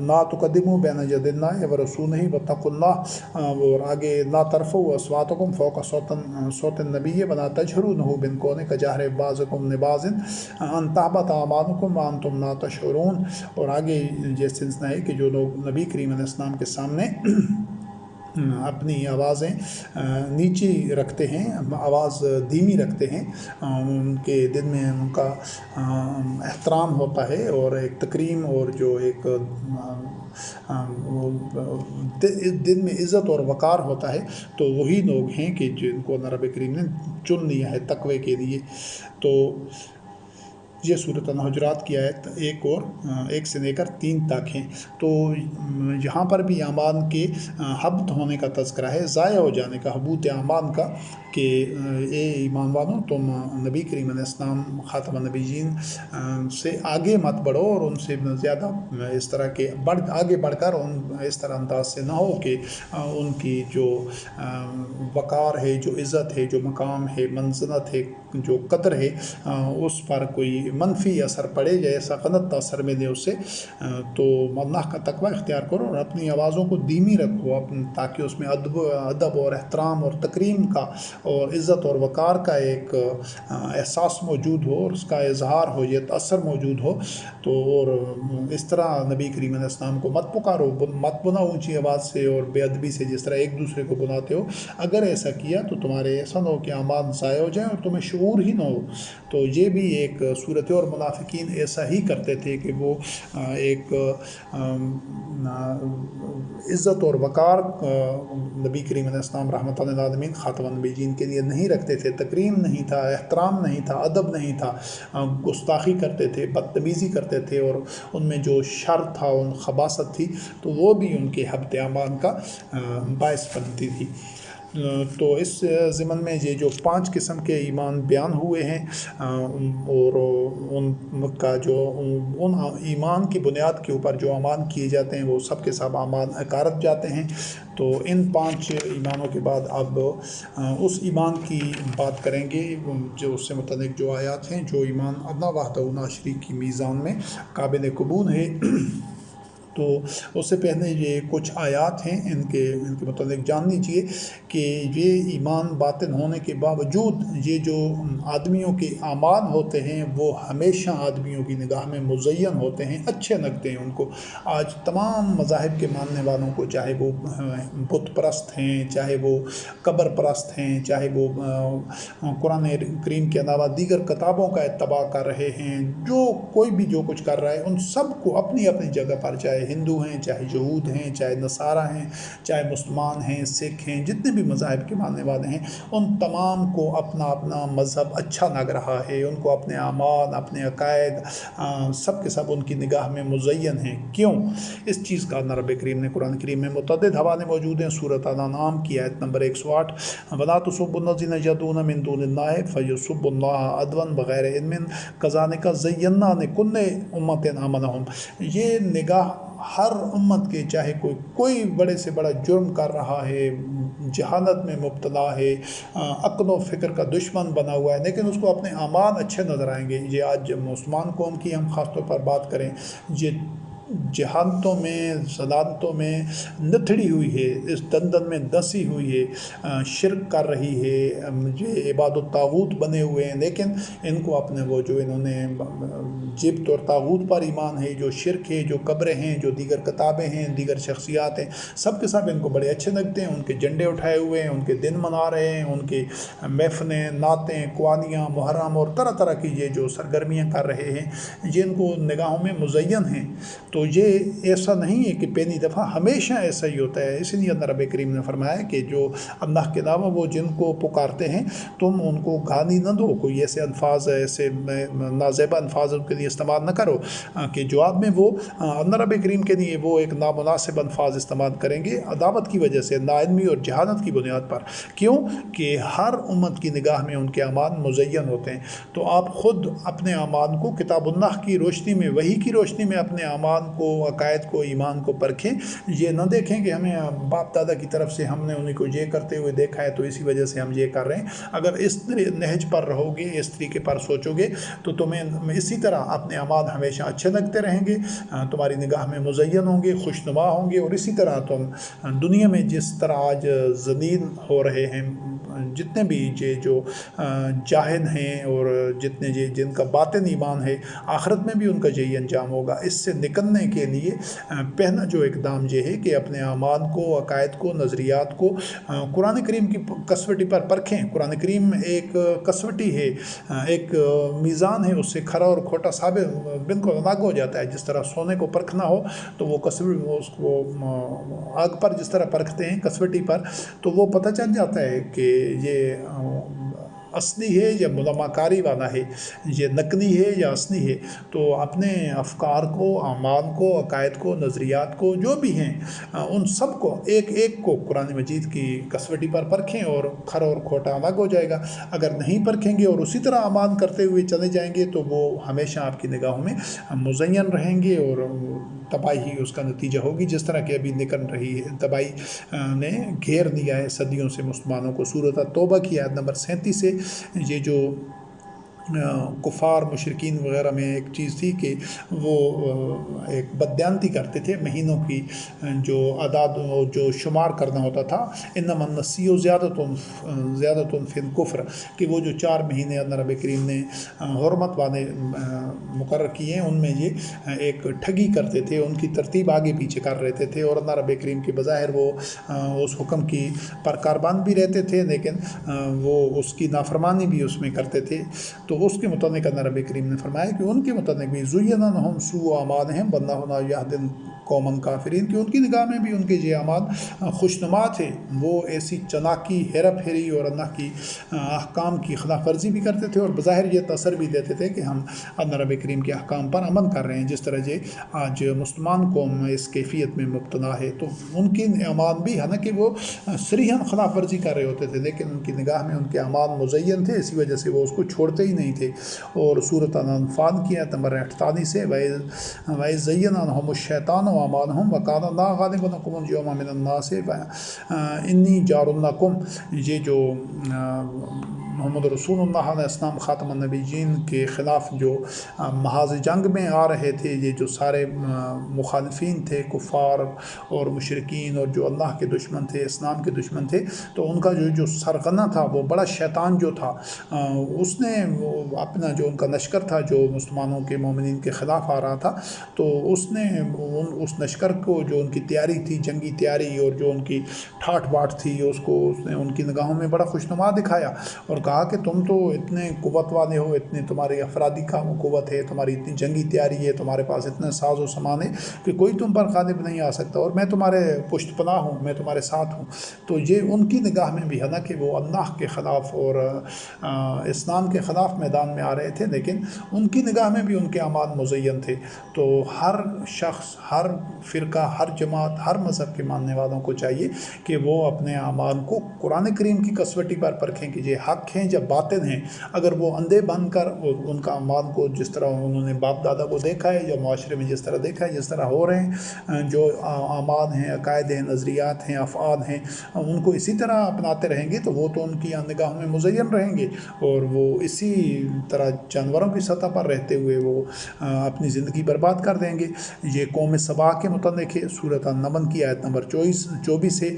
لا تقدموا بین یدی اللہ ورسولہ واتقوا اللہ، اور آگے لا ترفعوا اصواتکم فوق صوت النبی ولا تجہروا لہ بالقول کجہر بعضکم لبعض ان تحبط اعمالکم وانتم لا تشعرون، اور آگے یہ سلسلہ ہے کہ جو لوگ نبی کریم علیہ السلام کے سامنے اپنی آوازیں نیچی رکھتے ہیں، آواز دھیمی رکھتے ہیں، ان کے دل میں ان کا احترام ہوتا ہے اور ایک تکریم اور جو ایک دل میں عزت اور وقار ہوتا ہے، تو وہی لوگ ہیں کہ جن کو اللہ رب کریم نے چن لیا ہے تقوی کے لیے۔ تو یہ سورۃ الحجرات کی آیت 1 سے لے کر 3 تک ہیں۔ تو یہاں پر بھی اعمال کے حبط ہونے کا تذکرہ ہے، ضائع ہو جانے کا، حبوط اعمال کا، کہ اے ایمان والوں تم نبی کریم علیہ السلام خاتم النبیین سے آگے مت بڑھو اور ان سے زیادہ اس طرح کے آگے بڑھ کر اس طرح انداز سے نہ ہو کہ ان کی جو وقار ہے، جو عزت ہے، جو مقام ہے، منزلت ہے، جو قدر ہے، اس پر کوئی منفی اثر پڑے یا ایسا غلط اثر ملے اس سے۔ تو اللہ کا تقوی اختیار کرو اور اپنی آوازوں کو دھیمی رکھو تاکہ اس میں ادب اور احترام اور تکریم کا اور عزت اور وقار کا ایک احساس موجود ہو اور اس کا اظہار ہو، یہ تأثر موجود ہو۔ تو اور اس طرح نبی کریم علیہ السلام کو مت پکارو، مت بلاؤ اونچی آواز سے اور بے ادبی سے جس طرح ایک دوسرے کو بلاتے ہو۔ اگر ایسا کیا تو تمہارے ایسا نہ ہو کہ اعمال ضائع ہو جائیں اور تمہیں شعور ہی نہ ہو۔ تو یہ بھی ایک صورت، اور منافقین ایسا ہی کرتے تھے کہ وہ ایک عزت اور وقار نبی کریم علیہ السلام رحمۃ للعالمین خاتم النبیین کے لیے نہیں رکھتے تھے، تکریم نہیں تھا، احترام نہیں تھا، ادب نہیں تھا، گستاخی کرتے تھے، بدتمیزی کرتے تھے، اور ان میں جو شر تھا، ان خباثت تھی، تو وہ بھی ان کے حبط اعمال کا باعث بنتی تھی۔ تو اس ضمن میں یہ جو 5 قسم کے ایمان بیان ہوئے ہیں اور ان کا جو ان ایمان کی بنیاد کے اوپر جو اعمال کیے جاتے ہیں وہ سب کے سب اعمال عقارت جاتے ہیں۔ تو ان 5 ایمانوں کے بعد اب اس ایمان کی بات کریں گے جو اس سے متعلق جو آیات ہیں، جو ایمان اللہ وحدہ لا شریک کی میزان میں قابل قبول ہے۔ تو اس سے پہلے یہ کچھ آیات ہیں، ان کے متعلق جان لیجیے کہ یہ ایمان باطن ہونے کے باوجود یہ جو آدمیوں کے اعمال ہوتے ہیں وہ ہمیشہ آدمیوں کی نگاہ میں مزین ہوتے ہیں، اچھے لگتے ہیں ان کو۔ آج تمام مذاہب کے ماننے والوں کو، چاہے وہ بت پرست ہیں، چاہے وہ قبر پرست ہیں، چاہے وہ قرآن کریم کے علاوہ دیگر کتابوں کا اتباع کر رہے ہیں، جو کوئی بھی جو کچھ کر رہا ہے، ان سب کو اپنی اپنی جگہ پر، چاہے ہندو ہیں، چاہے یہود ہیں، چاہے نصارہ ہیں، چاہے مسلمان ہیں، سکھ ہیں، جتنے بھی مذاہب کے ماننے والے ہیں، ان تمام کو اپنا اپنا مذہب اچھا لگ رہا ہے۔ ان کو اپنے اعمال، اپنے عقائد سب کے سب ان کی نگاہ میں مزین ہیں۔ کیوں؟ اس چیز کا رب کریم نے قرآن کریم میں متعدد حوالے موجود ہیں۔ سورۃ الانعام کی آیت نمبر 108، وَلَا تُسُبُّوا الَّذِينَ يَدْعُونَ مِن دُونِ اللَّهِ فَيَسُبُّوا اللَّهَ عَدْوًا بِغَيْرِ عِلْمٍ كَذَلِكَ زَيَّنَّا لِكُلِّ أُمَّةٍ عَمَلَهُمْ۔ یہ نگاہ ہر امت کے، چاہے کوئی بڑے سے بڑا جرم کر رہا ہے، جہالت میں مبتلا ہے، عقل و فکر کا دشمن بنا ہوا ہے، لیکن اس کو اپنے اعمال اچھے نظر آئیں گے۔ یہ آج مسلمان قوم کی ہم خاص طور پر بات کریں، یہ جہالتوں میں، ضلالتوں میں نتھڑی ہوئی ہے، اس دندن میں دسی ہوئی ہے، شرک کر رہی ہے، یہ عباد الطاغوت بنے ہوئے ہیں، لیکن ان کو اپنے وہ جو انہوں نے جبت اور طاغوت پر ایمان ہے، جو شرک ہے، جو قبریں ہیں، جو دیگر کتابیں ہیں، دیگر شخصیات ہیں، سب کے سب ان کو بڑے اچھے لگتے ہیں۔ ان کے جھنڈے اٹھائے ہوئے ہیں، ان کے دن منا رہے ہیں، ان کی محفلیں، نعتیں، قوالیاں، محرم اور طرح طرح کی یہ جو سرگرمیاں کر رہے ہیں، یہ ان کو نگاہوں میں مزین ہیں۔ تو یہ ایسا نہیں ہے کہ پہلی دفعہ، ہمیشہ ایسا ہی ہوتا ہے۔ اسی لیے اللہ رب کریم نے فرمایا کہ جو اللہ کے علاوہ وہ جن کو پکارتے ہیں، تم ان کو گالی نہ دو، کوئی ایسے الفاظ، ایسے نازیبہ الفاظ ان کے لیے استعمال نہ کرو کہ جواب میں وہ اللہ رب کریم کے لیے وہ ایک نامناسب الفاظ استعمال کریں گے، عداوت کی وجہ سے، ناعلمی اور جہالت کی بنیاد پر۔ کیوں کہ ہر امت کی نگاہ میں ان کے اعمال مزین ہوتے ہیں۔ تو آپ خود اپنے اعمال کو کتاب اللہ کی روشنی میں، وحی کی روشنی میں اپنے اعمال کو، عقائد کو، ایمان کو پرکھیں۔ یہ نہ دیکھیں کہ ہمیں باپ دادا کی طرف سے ہم نے انہیں کو یہ کرتے ہوئے دیکھا ہے تو اسی وجہ سے ہم یہ کر رہے ہیں۔ اگر اس نہج پر رہو گے، اس طریقے پر سوچو گے، تو تمہیں اسی طرح اپنے اعمال ہمیشہ اچھے لگتے رہیں گے، تمہاری نگاہ میں مزین ہوں گے، خوشنما ہوں گے، اور اسی طرح تم دنیا میں جس طرح آج ذلیل ہو رہے ہیں، جتنے بھی یہ جو جاہل ہیں اور جتنے جن کا باطن ایمان ہے، آخرت میں بھی ان کا یہی انجام ہوگا۔ اس سے نکلنے کے لیے پہلا جو اقدام یہ ہے کہ اپنے اعمال کو، عقائد کو، نظریات کو قرآن کریم کی کسوٹی پر پرکھیں۔ قرآن کریم ایک کسوٹی ہے، ایک میزان ہے، اس سے کھرا اور کھوٹا ثابت بالکل الگ ہو جاتا ہے۔ جس طرح سونے کو پرکھنا ہو تو وہ اس کو آگ پر جس طرح پرکھتے ہیں کسوٹی پر، تو وہ پتہ چل جاتا ہے کہ یہ اصلی ہے یا ملامہ کاری والا ہے، یہ نقلی ہے یا اصلی ہے۔ تو اپنے افکار کو، اعمال کو، عقائد کو، نظریات کو، جو بھی ہیں، ان سب کو ایک ایک کو قرآن مجید کی کسوٹی پر پرکھیں اور کھرا اور کھوٹا الگ ہو جائے گا۔ اگر نہیں پرکھیں گے اور اسی طرح اعمال کرتے ہوئے چلے جائیں گے تو وہ ہمیشہ آپ کی نگاہوں میں مزین رہیں گے اور تباہی ہی اس کا نتیجہ ہوگی، جس طرح کہ ابھی نکل رہی ہے۔ تباہی نے گھیر لیا ہے صدیوں سے مسلمانوں کو۔ سورۃ التوبہ کی آیت نمبر 37 سے یہ جو کفار، مشرکین وغیرہ میں ایک چیز تھی کہ وہ ایک بددیانتی کرتے تھے، مہینوں کی جو اعداد جو شمار کرنا ہوتا تھا، انما النسیء زیادۃ فی الکفر، کہ وہ جو 4 مہینے اللہ رب کریم نے حرمت والے مقرر کیے ہیں، ان میں یہ ایک ٹھگی کرتے تھے، ان کی ترتیب آگے پیچھے کر رہتے تھے، اور اللہ رب کریم کی بظاہر وہ اس حکم کی پر کاربان بھی رہتے تھے، لیکن وہ اس کی نافرمانی بھی اس میں کرتے تھے۔ تو اس کے متعلق اللہ رب کریم نے فرمایا کہ ان کے متعلق بھی زُیّنَ لَهُمْ سُوءُ أَعْمَالِهِمْ وَاللَّهُ لَا يَهْدِي قوما کافرین، کہ ان کی نگاہ میں بھی ان کے یہ اعمال خوشنما تھے، وہ ایسی چلاکی، ہیرا پھیری اور اللہ کی احکام کی خلاف ورزی بھی کرتے تھے، اور بظاہر یہ تاثر بھی دیتے تھے کہ ہم اللہ رب کریم کے احکام پر عمل کر رہے ہیں، جس طرح یہ آج مسلمان قوم اس کیفیت میں مبتلا ہے۔ تو ان کی اعمال بھی حالانکہ وہ صریحاً خلاف ورزی کر رہے ہوتے تھے، لیکن ان کی نگاہ میں ان کے اعمال مزین تھے، اسی وجہ سے وہ اس کو چھوڑتے ہی نہیں تھے۔ اور سورۃ الانفال کی آیت نمبر 48 سے وَإِذْ زَيَّنَ لَهُمُ الشَّيْطَانُ أَعْمَالَهُمْ وَقَالَ لَا غَالِبَ لَكُمُ الْيَوْمَ مِنَ النَّاسِ إِنِّي جَارٌ لَكُمْ، یہ جو محمد رسول اللہ علیہ السلام خاتم النبیین کے خلاف جو محاذ جنگ میں آ رہے تھے، یہ جو سارے مخالفین تھے، کفار اور مشرکین، اور جو اللہ کے دشمن تھے، اسلام کے دشمن تھے، تو ان کا جو سرغنہ تھا، وہ بڑا شیطان جو تھا، اس نے اپنا جو ان کا لشکر تھا جو مسلمانوں کے مومنین کے خلاف آ رہا تھا، تو اس نے اس لشکر کو جو ان کی تیاری تھی، جنگی تیاری، اور جو ان کی ٹھاٹ باٹ تھی، اس نے ان کی نگاہوں میں بڑا خوشنما دکھایا، اور کہا کہ تم تو اتنے قوت والے ہو، اتنے تمہاری افرادی قوت ہے، تمہاری اتنی جنگی تیاری ہے، تمہارے پاس اتنے ساز و سامان ہے کہ کوئی تم پر غالب نہیں آ سکتا، اور میں تمہارے پشت پناہ ہوں، میں تمہارے ساتھ ہوں۔ تو یہ ان کی نگاہ میں بھی، حالانکہ وہ اللہ کے خلاف اور اسلام کے خلاف میدان میں آ رہے تھے، لیکن ان کی نگاہ میں بھی ان کے اعمال مزین تھے۔ تو ہر شخص، ہر فرقہ، ہر جماعت، ہر مذہب کے ماننے والوں کو چاہیے کہ وہ اپنے اعمال کو قرآن کریم کی کسوٹی پر پرکھیں کہ یہ حق ہیں یا باطل ہیں۔ اگر وہ اندھے بن کر ان کا اعمال کو جس طرح انہوں نے باپ دادا کو دیکھا ہے، یا معاشرے میں جس طرح دیکھا ہے، جس طرح ہو رہے ہیں، جو اعمال ہیں، عقائد ہیں، نظریات ہیں، افعال ہیں، ان کو اسی طرح اپناتے رہیں گے تو وہ تو ان کی نگاہوں میں مزین رہیں گے، اور وہ اسی طرح جانوروں کی سطح پر رہتے ہوئے وہ اپنی زندگی برباد کر دیں گے۔ یہ قوم سبا کے متعلق ہے، سورۃ النمل کی آیت نمبر 24 ہے،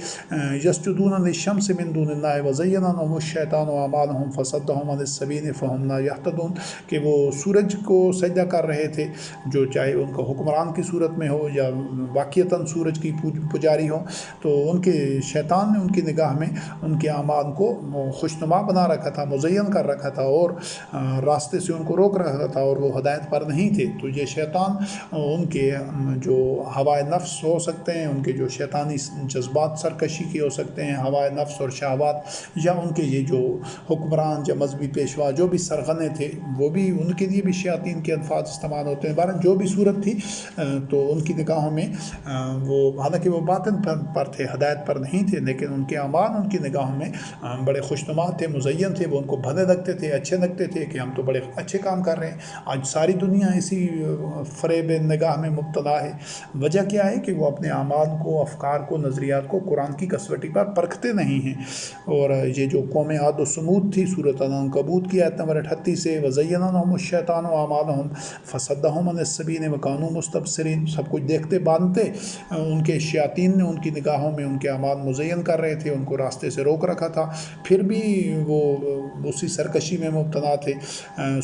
یسجدون للشمس من دون اللہ وزین لهم الشیطان اعمالهم فصدهم عن السبیل فهم لا یهتدون، کہ وہ سورج کو سجدہ کر رہے تھے، جو چاہے ان کا حکمران کی صورت میں ہو یا واقعتاً سورج کی پجاری ہو، تو ان کے شیطان نے ان کی نگاہ میں ان کے اعمال کو خوشنما بنا رکھا تھا، مزین کر رکھا تھا، اور راستے سے ان کو روک رکھا تھا، اور وہ ہدایت پر نہیں تھے۔ تو یہ شیطان ان کے جو ہوائے نفس ہو سکتے ہیں، ان کے جو شیطانی جذبات سرکشی کے ہو سکتے ہیں، ہوائے نفس اور شہوات، یا ان کے یہ جو حکمران یا مذہبی پیشوا جو بھی سرغنے تھے، وہ بھی ان کے لیے بھی شیاطین کے الفاظ استعمال ہوتے ہیں۔ بہرحال جو بھی صورت تھی، تو ان کی نگاہوں میں وہ حالانکہ وہ باطن پر تھے، ہدایت پر نہیں تھے، لیکن ان کے اعمال ان کی نگاہوں میں بڑے خوشنما تھے، مزین تھے، وہ ان کو بھلے لگتے تھے، اچھے لگتے تھے کہ ہم تو بڑے اچھے کام کر رہے ہیں۔ آج ساری دنیا اسی فریب نگاہ میں مبتلا ہے۔ وجہ کیا ہے کہ وہ اپنے اعمال کو، افکار کو، نظریات کو قرآن کی کسوٹی پر پرکھتے نہیں ہیں۔ اور یہ جو قوم عاد و سمود تھی، سورۃ العنکبوت کی آیت نمبر 38 سے وَزَيَّنَ لَهُمُ الشَّيْطَانُ أَعْمَالَهُمْ فَصَدَّهُمْ عَنِ السَّبِيلِ وَكَانُوا مُسْتَبْصِرِينَ، سب کچھ دیکھتے باندھتے ان کے شیاطین نے ان کی نگاہوں میں ان کے اعمال مزین کر رہے تھے، ان کو راستے سے روک رکھا تھا، پھر بھی وہ اسی سرکشی میں مبتلا تھے۔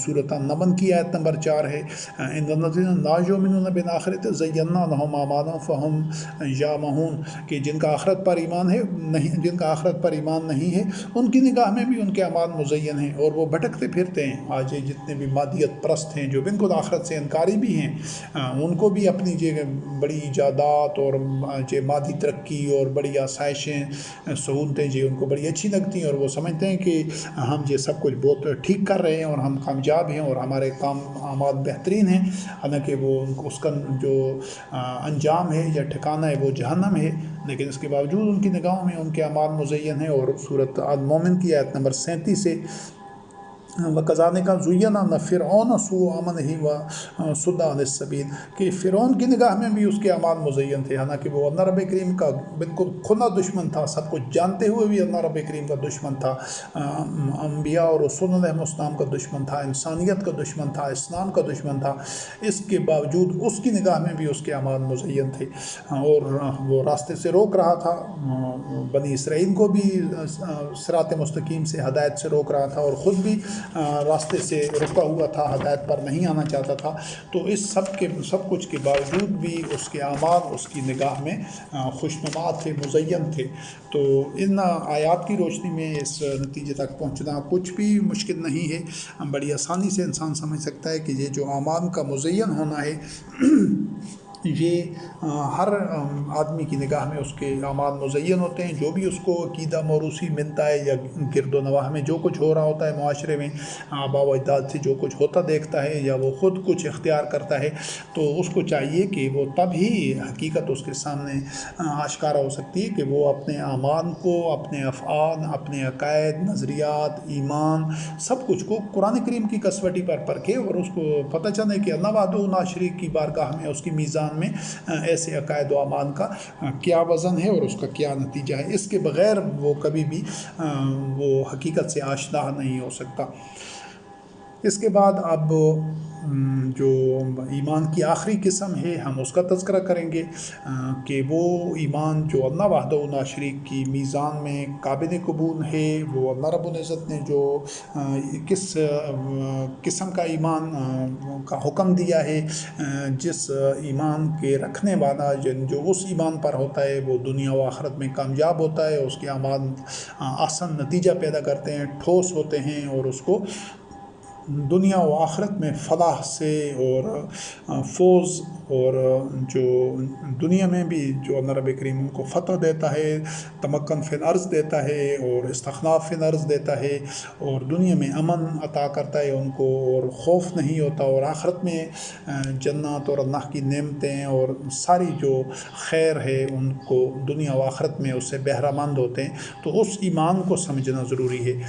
سورۃ النمل کی آیت نمبر 4 ہے، إِنَّ الَّذِينَ لَا يُؤْمِنُونَ بِالْآخِرَةِ زَيَّنَّا لَهُمْ أَعْمَالَهُمْ فَهُمْ يَعْمَهُونَ، کہ جن کا آخرت پر ایمان ہے نہیں ہے، ان کی نگاہ میں بھی ان کے اعمال مزین ہیں، اور وہ بھٹکتے پھرتے ہیں۔ آج یہ جتنے بھی مادیت پرست ہیں، جو بالکل آخرت سے انکاری بھی ہیں، ان کو بھی اپنی بڑی ایجادات اور مادی ترقی اور بڑی آسائشیں، سہولتیں ان کو بڑی اچھی لگتی ہیں، اور وہ سمجھتے ہیں کہ ہم یہ سب کچھ بہت ٹھیک کر رہے ہیں، اور ہم کامیاب ہیں، اور ہمارے اعمال بہترین ہیں، حالانکہ وہ اس کا جو انجام ہے یا ٹھکانہ ہے وہ جہنم ہے، لیکن اس کے باوجود ان کی نگاہوں میں ان کے اعمال مزین ہیں۔ اور سورۃ المومن کی آیت نمبر 37 سے وَكَذَلِكَ زُيِّنَ لِفِرْعَوْنَ سُوءُ عَمَلِهِ وَصُدَّ عَنِ السَّبِيلِ، کہ فرعون کی نگاہ میں بھی اس کے اعمال مزین تھے، حالانکہ وہ اللہ رب کریم کا بالکل کھلا دشمن تھا، سب کچھ جانتے ہوئے بھی اللہ رب کریم کا دشمن تھا، انبیاء اور رسول علیہ السلام کا دشمن تھا، انسانیت کا دشمن تھا، اسلام کا دشمن تھا۔ اس کے باوجود اس کی نگاہ میں بھی اس کے اعمال مزین تھے، اور وہ راستے سے روک رہا تھا، بنی اسرائیل کو بھی صراط مستقیم سے، ہدایت سے روک رہا تھا، اور خود بھی راستے سے رکا ہوا تھا، ہدایت پر نہیں آنا چاہتا تھا۔ تو اس سب کچھ کے باوجود بھی اس کے اعمال اس کی نگاہ میں خوشنما تھے، مزین تھے۔ تو ان آیات کی روشنی میں اس نتیجے تک پہنچنا کچھ بھی مشکل نہیں ہے، بڑی آسانی سے انسان سمجھ سکتا ہے کہ یہ جو اعمال کا مزین ہونا ہے، یہ ہر آدمی کی نگاہ میں اس کے اعمال مزین ہوتے ہیں. جو بھی اس کو عقیدہ موروثی ملتا ہے یا گرد و نواح میں جو کچھ ہو رہا ہوتا ہے معاشرے میں آباء و اجداد سے جو کچھ ہوتا دیکھتا ہے یا وہ خود کچھ اختیار کرتا ہے تو اس کو چاہیے کہ وہ تب ہی حقیقت اس کے سامنے آشکارا ہو سکتی ہے کہ وہ اپنے اعمال کو، اپنے افعال، اپنے عقائد، نظریات، ایمان سب کچھ کو قرآن کریم کی کسوٹی پر پرکھے اور اس کو پتہ چلے کہ اللہ وحدہ لا شریک کی بارگاہ میں اس کی میزان میں ایسے عقائد و اعمال کا کیا وزن ہے اور اس کا کیا نتیجہ ہے. اس کے بغیر وہ کبھی بھی وہ حقیقت سے آشنا نہیں ہو سکتا. اس کے بعد اب جو ایمان کی آخری قسم ہے ہم اس کا تذکرہ کریں گے کہ وہ ایمان جو اللہ وحدہ لا شریک کی میزان میں قابل قبول ہے. وہ اللہ رب العزت نے جو کس قسم کا ایمان کا حکم دیا ہے، جس ایمان کے رکھنے والا جو اس ایمان پر ہوتا ہے وہ دنیا و آخرت میں کامیاب ہوتا ہے. اس کے اعمال آسان نتیجہ پیدا کرتے ہیں، ٹھوس ہوتے ہیں اور اس کو دنیا و آخرت میں فلاح سے اور فوز اور جو دنیا میں بھی جو اللہ رب کریم ان کو فتح دیتا ہے، تمکن فی الارض دیتا ہے اور استخلاف فی الارض دیتا ہے اور دنیا میں امن عطا کرتا ہے ان کو اور خوف نہیں ہوتا اور آخرت میں جنت اور اللہ کی نعمتیں اور ساری جو خیر ہے ان کو دنیا و آخرت میں اس سے بہرہ مند ہوتے ہیں. تو اس ایمان کو سمجھنا ضروری ہے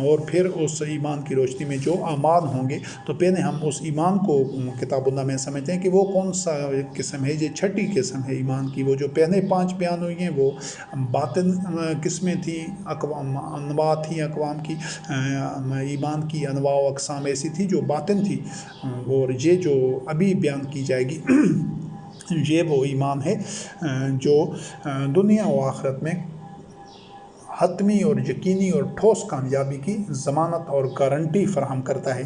اور پھر اس ایمان کی روشنی میں جو اعمال ہوں گے تو پہلے ہم اس ایمان کو کتاب اللہ میں سمجھتے ہیں کہ وہ کون سا قسم ہے. یہ چھٹی قسم ہے ایمان کی. وہ جو پہلے 5 بیان ہوئی ہیں وہ باطن قسمیں تھیں، انواع تھیں اقوام کی، ایمان کی انواع و اقسام ایسی تھی جو باطن تھی. اور یہ جو ابھی بیان کی جائے گی یہ وہ ایمان ہے جو دنیا و آخرت میں حتمی اور یقینی اور ٹھوس کامیابی کی ضمانت اور گارنٹی فراہم کرتا ہے.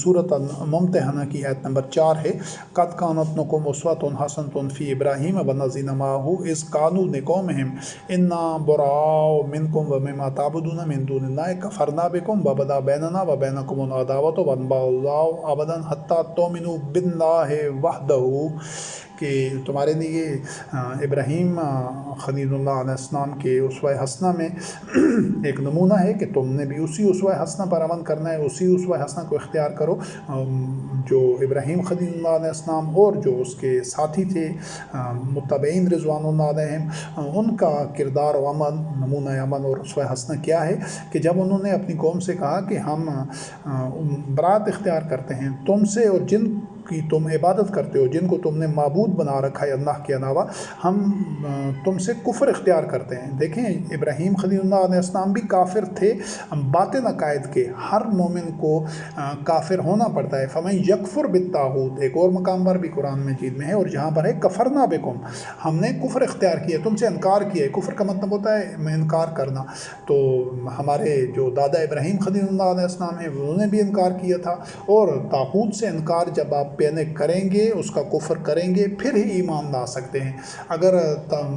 سورۃ الممتحنہ کی آیت نمبر 4 ہے، قد کانت لکم اسوۃ حسنۃ فی ابراہیم والذین معہ اذ قالوا لقومہم انا براء منکم ومما تعبدون من دون اللہ کفرنا بکم وبدا بیننا وبینکم العداوۃ والبغضاء ابدا حتی تؤمنوا باللہ وحدہ، کہ تمہارے لیے ابراہیم خلیل اللہ علیہ السلام کے اسوہ حسنہ میں ایک نمونہ ہے کہ تم نے بھی اسی اسوہ حسنہ پر عمل کرنا ہے، اسی اسوہ حسنہ کو اختیار کرو جو ابراہیم خلیل اللہ علیہ السلام اور جو اس کے ساتھی تھے متبعین رضوان اللہ علیہم، ان کا کردار و عمل، نمونہ عمل اور اسوہ حسنہ کیا ہے کہ جب انہوں نے اپنی قوم سے کہا کہ ہم برات اختیار کرتے ہیں تم سے اور جن کی تم عبادت کرتے ہو، جن کو تم نے معبود بنا رکھا ہے اللہ کے علاوہ، ہم تم سے کفر اختیار کرتے ہیں. دیکھیں ابراہیم خلیل اللہ علیہ السلام بھی کافر تھے باطن عقائد کے. ہر مومن کو کافر ہونا پڑتا ہے. فمن یکفر بالطاغوت ایک اور مقام پر بھی قرآن مجید میں ہے اور جہاں پر ہے کفرنا بکم، ہم نے کفر اختیار کیا، تم سے انکار کیا ہے. کفر کا مطلب ہوتا ہے انکار کرنا. تو ہمارے جو دادا ابراہیم خلیل اللہ علیہ السلام ہیں انہوں نے بھی انکار کیا تھا. اور طاغوت سے انکار جب آپ پہلے کریں گے، اس کا کفر کریں گے، پھر ہی ایمان لا سکتے ہیں. اگر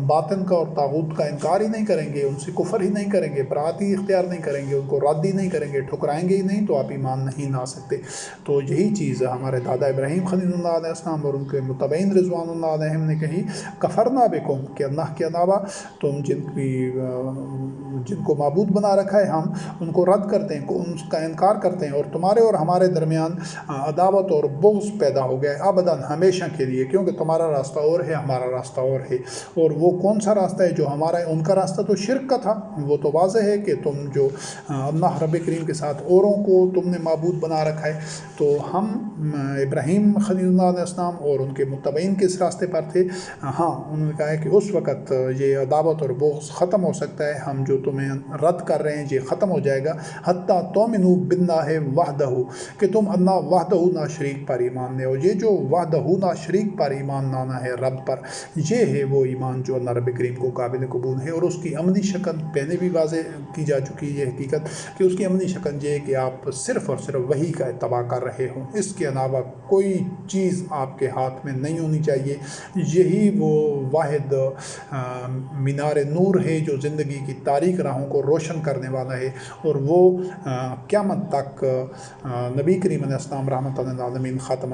باطن کا اور طاغوت کا انکار ہی نہیں کریں گے، ان سے کفر ہی نہیں کریں گے، برات ہی اختیار نہیں کریں گے، ان کو رد ہی نہیں کریں گے، ٹھکرائیں گے ہی نہیں، تو آپ ایمان نہیں لا سکتے. تو یہی چیز ہمارے دادا ابراہیم خلیل اللہ علیہ السلام اور ان کے متبعین رضوان اللہ علیہم نے کہی، کفرنا بکم، کہ اللہ کے علاوہ تم جن کو معبود بنا رکھا ہے ہم ان کو رد کرتے ہیں، ان کا انکار کرتے ہیں اور تمہارے اور ہمارے درمیان عداوت اور بغض پیدا ہو گیا ہے ابداً، ہمیشہ کے لیے، کیونکہ تمہارا راستہ اور ہے، ہمارا راستہ اور ہے. اور وہ کون سا راستہ ہے جو ہمارا ہے؟ ان کا راستہ تو شرک کا تھا. وہ تو واضح ہے کہ تم جو اللہ رب کریم کے ساتھ اوروں کو تم نے معبود بنا رکھا ہے. تو ہم ابراہیم خلیل اللہ علیہ السلام اور ان کے متبعین کس راستے پر تھے؟ ہاں، انہوں نے کہا ہے کہ اس وقت یہ عداوت اور بغض ختم ہو سکتا ہے، ہم جو تمہیں رد کر رہے ہیں یہ ختم ہو جائے گا، حتیٰ تؤمنوا باللہ وحدہ، کہ تم اللہ وحدہ لا شریک پر ایمان لے. اور یہ جو وحدہ لا شریک پر ایمان لانا ہے، رب پر، یہ ہے وہ ایمان جو اللہ رب کریم کو قابل قبول ہے. اور اس کی عملی شکل پہلے بھی واضح کی جا چکی ہے، یہ حقیقت کہ اس کی عملی شکل یہ ہے کہ آپ صرف اور صرف وحی کا اتباع کر رہے ہوں، اس کے علاوہ کوئی چیز آپ کے ہاتھ میں نہیں ہونی چاہیے. یہی وہ واحد مینار نور ہے جو زندگی کی تاریک راہوں کو روشن کرنے والا ہے. اور وہ قیامت تک نبی کریم علیہ السلام رحمۃ للعالمین خاتم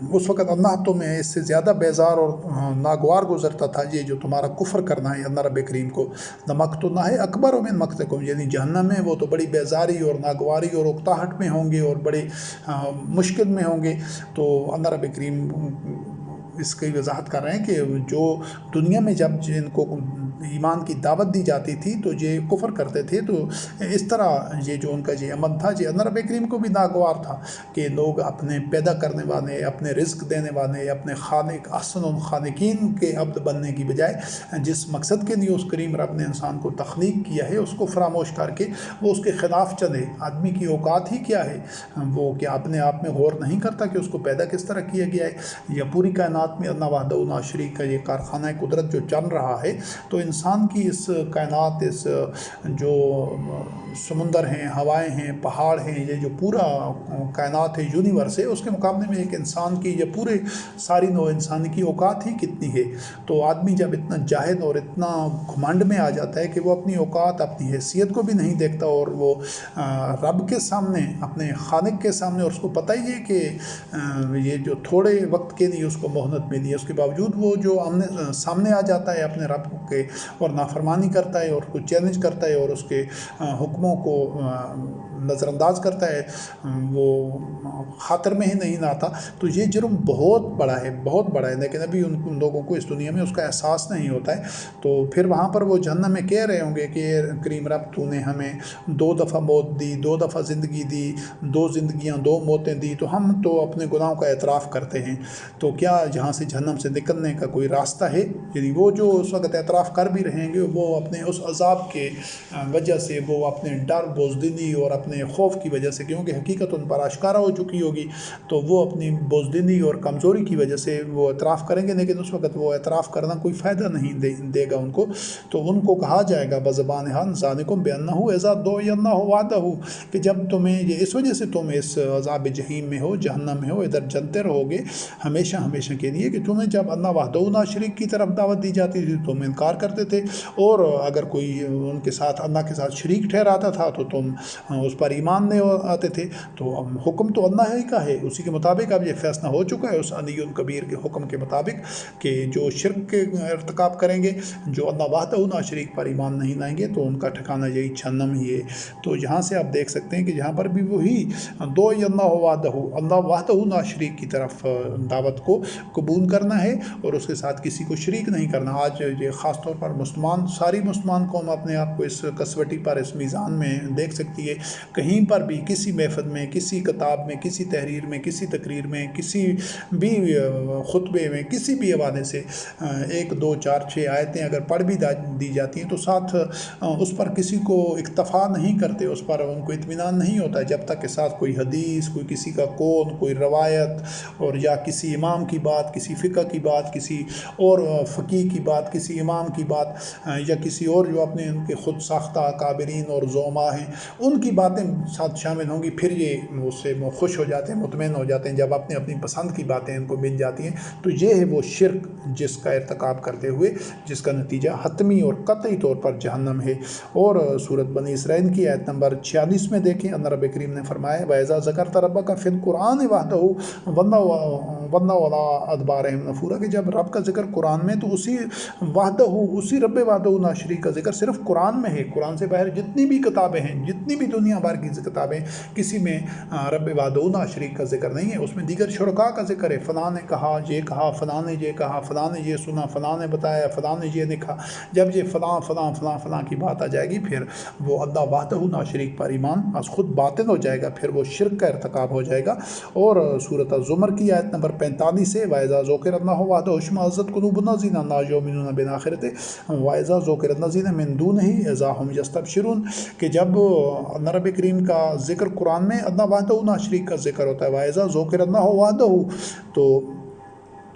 اس وقت اللہ تمہیں اس سے زیادہ بیزار اور ناگوار گزرتا تھا یہ جو تمہارا کفر کرنا ہے اللہ رب کریم کو، نمک تو نہ ہے اکبر من مقتکم، یعنی جہنم میں وہ تو بڑی بیزاری اور ناگواری اور اکتاہٹ میں ہوں گے اور بڑی مشکل میں ہوں گے۔ تو اللہ رب کریم اس کی وضاحت کر رہے ہیں کہ جو دنیا میں جب جن کو ایمان کی دعوت دی جاتی تھی تو یہ کفر کرتے تھے، تو اس طرح یہ جو ان کا یہ عمل تھا یہ اللہ رب کریم کو بھی ناگوار تھا کہ لوگ اپنے پیدا کرنے والے، اپنے رزق دینے والے، اپنے خالق احسن الخالقین کے عبد بننے کی بجائے جس مقصد کے لیے اس کریم رب نے انسان کو تخلیق کیا ہے اس کو فراموش کر کے وہ اس کے خلاف چلے۔ آدمی کی اوقات ہی کیا ہے، وہ کیا اپنے آپ میں غور نہیں کرتا کہ اس کو پیدا کس طرح کیا گیا ہے، یا پوری کائنات میں اللہ وحدہ لا شریک کا یہ کارخانہ قدرت جو چل رہا ہے، تو انسان کی اس کائنات، اس جو سمندر ہیں، ہوائیں ہیں، پہاڑ ہیں، یہ جو پورا کائنات ہے، یونیورس ہے، اس کے مقابلے میں ایک انسان کی یہ پورے ساری نوع انسانی کی اوقات ہی کتنی ہے۔ تو آدمی جب اتنا جاہل اور اتنا گھمنڈ میں آ جاتا ہے کہ وہ اپنی اوقات، اپنی حیثیت کو بھی نہیں دیکھتا، اور وہ رب کے سامنے، اپنے خالق کے سامنے، اور اس کو پتہ ہی ہے کہ یہ جو تھوڑے وقت کے لیے اس کو مہلت ملی ہے، اس کے باوجود وہ جو سامنے آ جاتا ہے اپنے رب کے اور نافرمانی کرتا ہے اور اس کو چیلنج کرتا ہے اور اس کے حکموں کو نظر انداز کرتا ہے، وہ خاطر میں ہی نہیں لاتا، تو یہ جرم بہت بڑا ہے، بہت بڑا ہے، لیکن ابھی ان لوگوں کو اس دنیا میں اس کا احساس نہیں ہوتا ہے۔ تو پھر وہاں پر وہ جہنم میں کہہ رہے ہوں گے کہ کریم رب تو نے ہمیں 2 دفعہ موت دی، 2 دفعہ زندگی دی، 2 زندگیاں 2 موتیں دی، تو ہم تو اپنے گناہوں کا اعتراف کرتے ہیں، تو کیا جہاں سے جہنم سے نکلنے کا کوئی راستہ ہے؟ یعنی وہ جو اس وقت اعتراف کر بھی رہیں گے، وہ اپنے اس عذاب کے وجہ سے، وہ اپنے ڈر، بزدلی اور اپنے خوف کی وجہ سے، کیونکہ حقیقت ان پر آشکارا ہو چکی ہوگی، تو وہ اپنی بزدلی اور کمزوری کی وجہ سے وہ اعتراف کریں گے، لیکن اس وقت وہ اعتراف کرنا کوئی فائدہ نہیں دے گا ان کو۔ تو ان کو کہا جائے گا بزبان حال ذالکم بانہ اذا دعی اللہ وحدہ، کہ جب تمہیں یہ اس وجہ سے تم اس عذاب جہیم میں ہو، جہنم میں ہو، ادھر جلتے رہو گے ہمیشہ ہمیشہ کے لیے، کہ تمہیں جب اللہ وحدہ لا شریک کی طرف دعوت دی جاتی تھی تم انکار کرتے تھے، اور اگر کوئی ان کے ساتھ اللہ کے ساتھ شریک ٹھہراتا تھا تو تم اس پر ایمان نہیں آتے تھے۔ تو حکم تو اللہ ہی کا ہے، اسی کے مطابق اب یہ فیصلہ ہو چکا ہے اس علی کبیر کے حکم کے مطابق کہ جو شرک کے ارتکاب کریں گے، جو اللہ وحدہ لا شریک پر ایمان نہیں لائیں گے، تو ان کا ٹھکانہ یہی جہنم ہی ہے۔ تو یہاں سے آپ دیکھ سکتے ہیں کہ یہاں پر بھی وہی دعی اللہ وحدہ، اللہ وحدہ لا شریک کی طرف دعوت کو قبول کرنا ہے اور اس کے ساتھ کسی کو شریک نہیں کرنا۔ آج یہ خاص طور پر مسلمان، ساری مسلمان قوم اپنے آپ کو اس کسوٹی پر، اس میزان میں دیکھ سکتی ہے، کہیں پر بھی کسی محفل میں، کسی کتاب میں، کسی تحریر میں، کسی تقریر میں، کسی بھی خطبے میں، کسی بھی حوالے سے 1 2 4 6 آیتیں اگر پڑھ بھی دی جاتی ہیں تو ساتھ اس پر کسی کو اکتفا نہیں کرتے، اس پر ان کو اطمینان نہیں ہوتا جب تک کہ ساتھ کوئی حدیث، کوئی کسی کا قول، کوئی روایت، اور یا کسی امام کی بات، کسی فقہ کی بات، کسی اور فقیہ کی بات، کسی امام کی بات، یا کسی اور جو اپنے ان کے خود ساختہ اکابرین اور زعما ہیں ان کی باتیں ساتھ شامل ہوں گی، پھر یہ اس سے خوش ہو جاتے ہیں، مطمئن ہو جاتے ہیں جب اپنی اپنی پسند کی باتیں ان کو مل جاتی ہیں۔ تو یہ ہے وہ شرک جس کا ارتکاب کرتے ہوئے جس کا نتیجہ حتمی اور قطعی طور پر جہنم ہے۔ اور سورۃ بنی اسرائیل کی آیت نمبر 46 میں دیکھیں، اللہ رب کریم نے فرمایا وَإِذَا ذَكَرْتَ رَبَّكَ فِي الْقُرْآنِ وَحْدَهُ وَلَّوْا عَلَىٰ أَدْبَارِهِمْ نُفُورًا، کہ جب رب کا ذکر قرآن میں تو اسی وحدہ، اسی رب وحدہ لا شریک کا ذکر صرف قرآن میں ہے۔ قرآن سے باہر جتنی بھی کتابیں ہیں، جتنی بھی دنیا بھر کی کتابیں، کسی میں رب وحدہ لا شریک کا ذکر نہیں ہے، اس میں دیگر شرکاء کا ذکر ہے، فلاں نے کہا، یہ کہا، فلاں نے یہ کہا، فلاں نے یہ سنا، فلاں نے بتایا، فلاں نے یہ لکھا۔ جب یہ فلاں فلاں فلاں فلاں کی بات آ جائے گی، پھر وہ اللہ وحدہ لا شریک پر ایمان از خود باطل ہو جائے گا، پھر وہ شرک کا ارتکاب ہو جائے گا۔ اور سورۃ الزمر کی آیت نمبر 45 سے وَإِذَا ذُكِرَ اللَّهُ وَحْدَهُ اشْمَأَزَّتْ قُلُوبُ الَّذِينَ لَا يُؤْمِنُونَ بِالْآخِرَةِ وَإِذَا ذُكِرَ الَّذِينَ مِن دُونِهِ إِذَا هُمْ يَسْتَبْشِرُونَ، کہ جب اللہ رب کریم کا ذکر قرآن میں اللہ وحدہ لا شریک کا ذکر ہوتا ہے، وَإِذَا ذُكِرَ اللَّهُ وَحْدَهُ، تو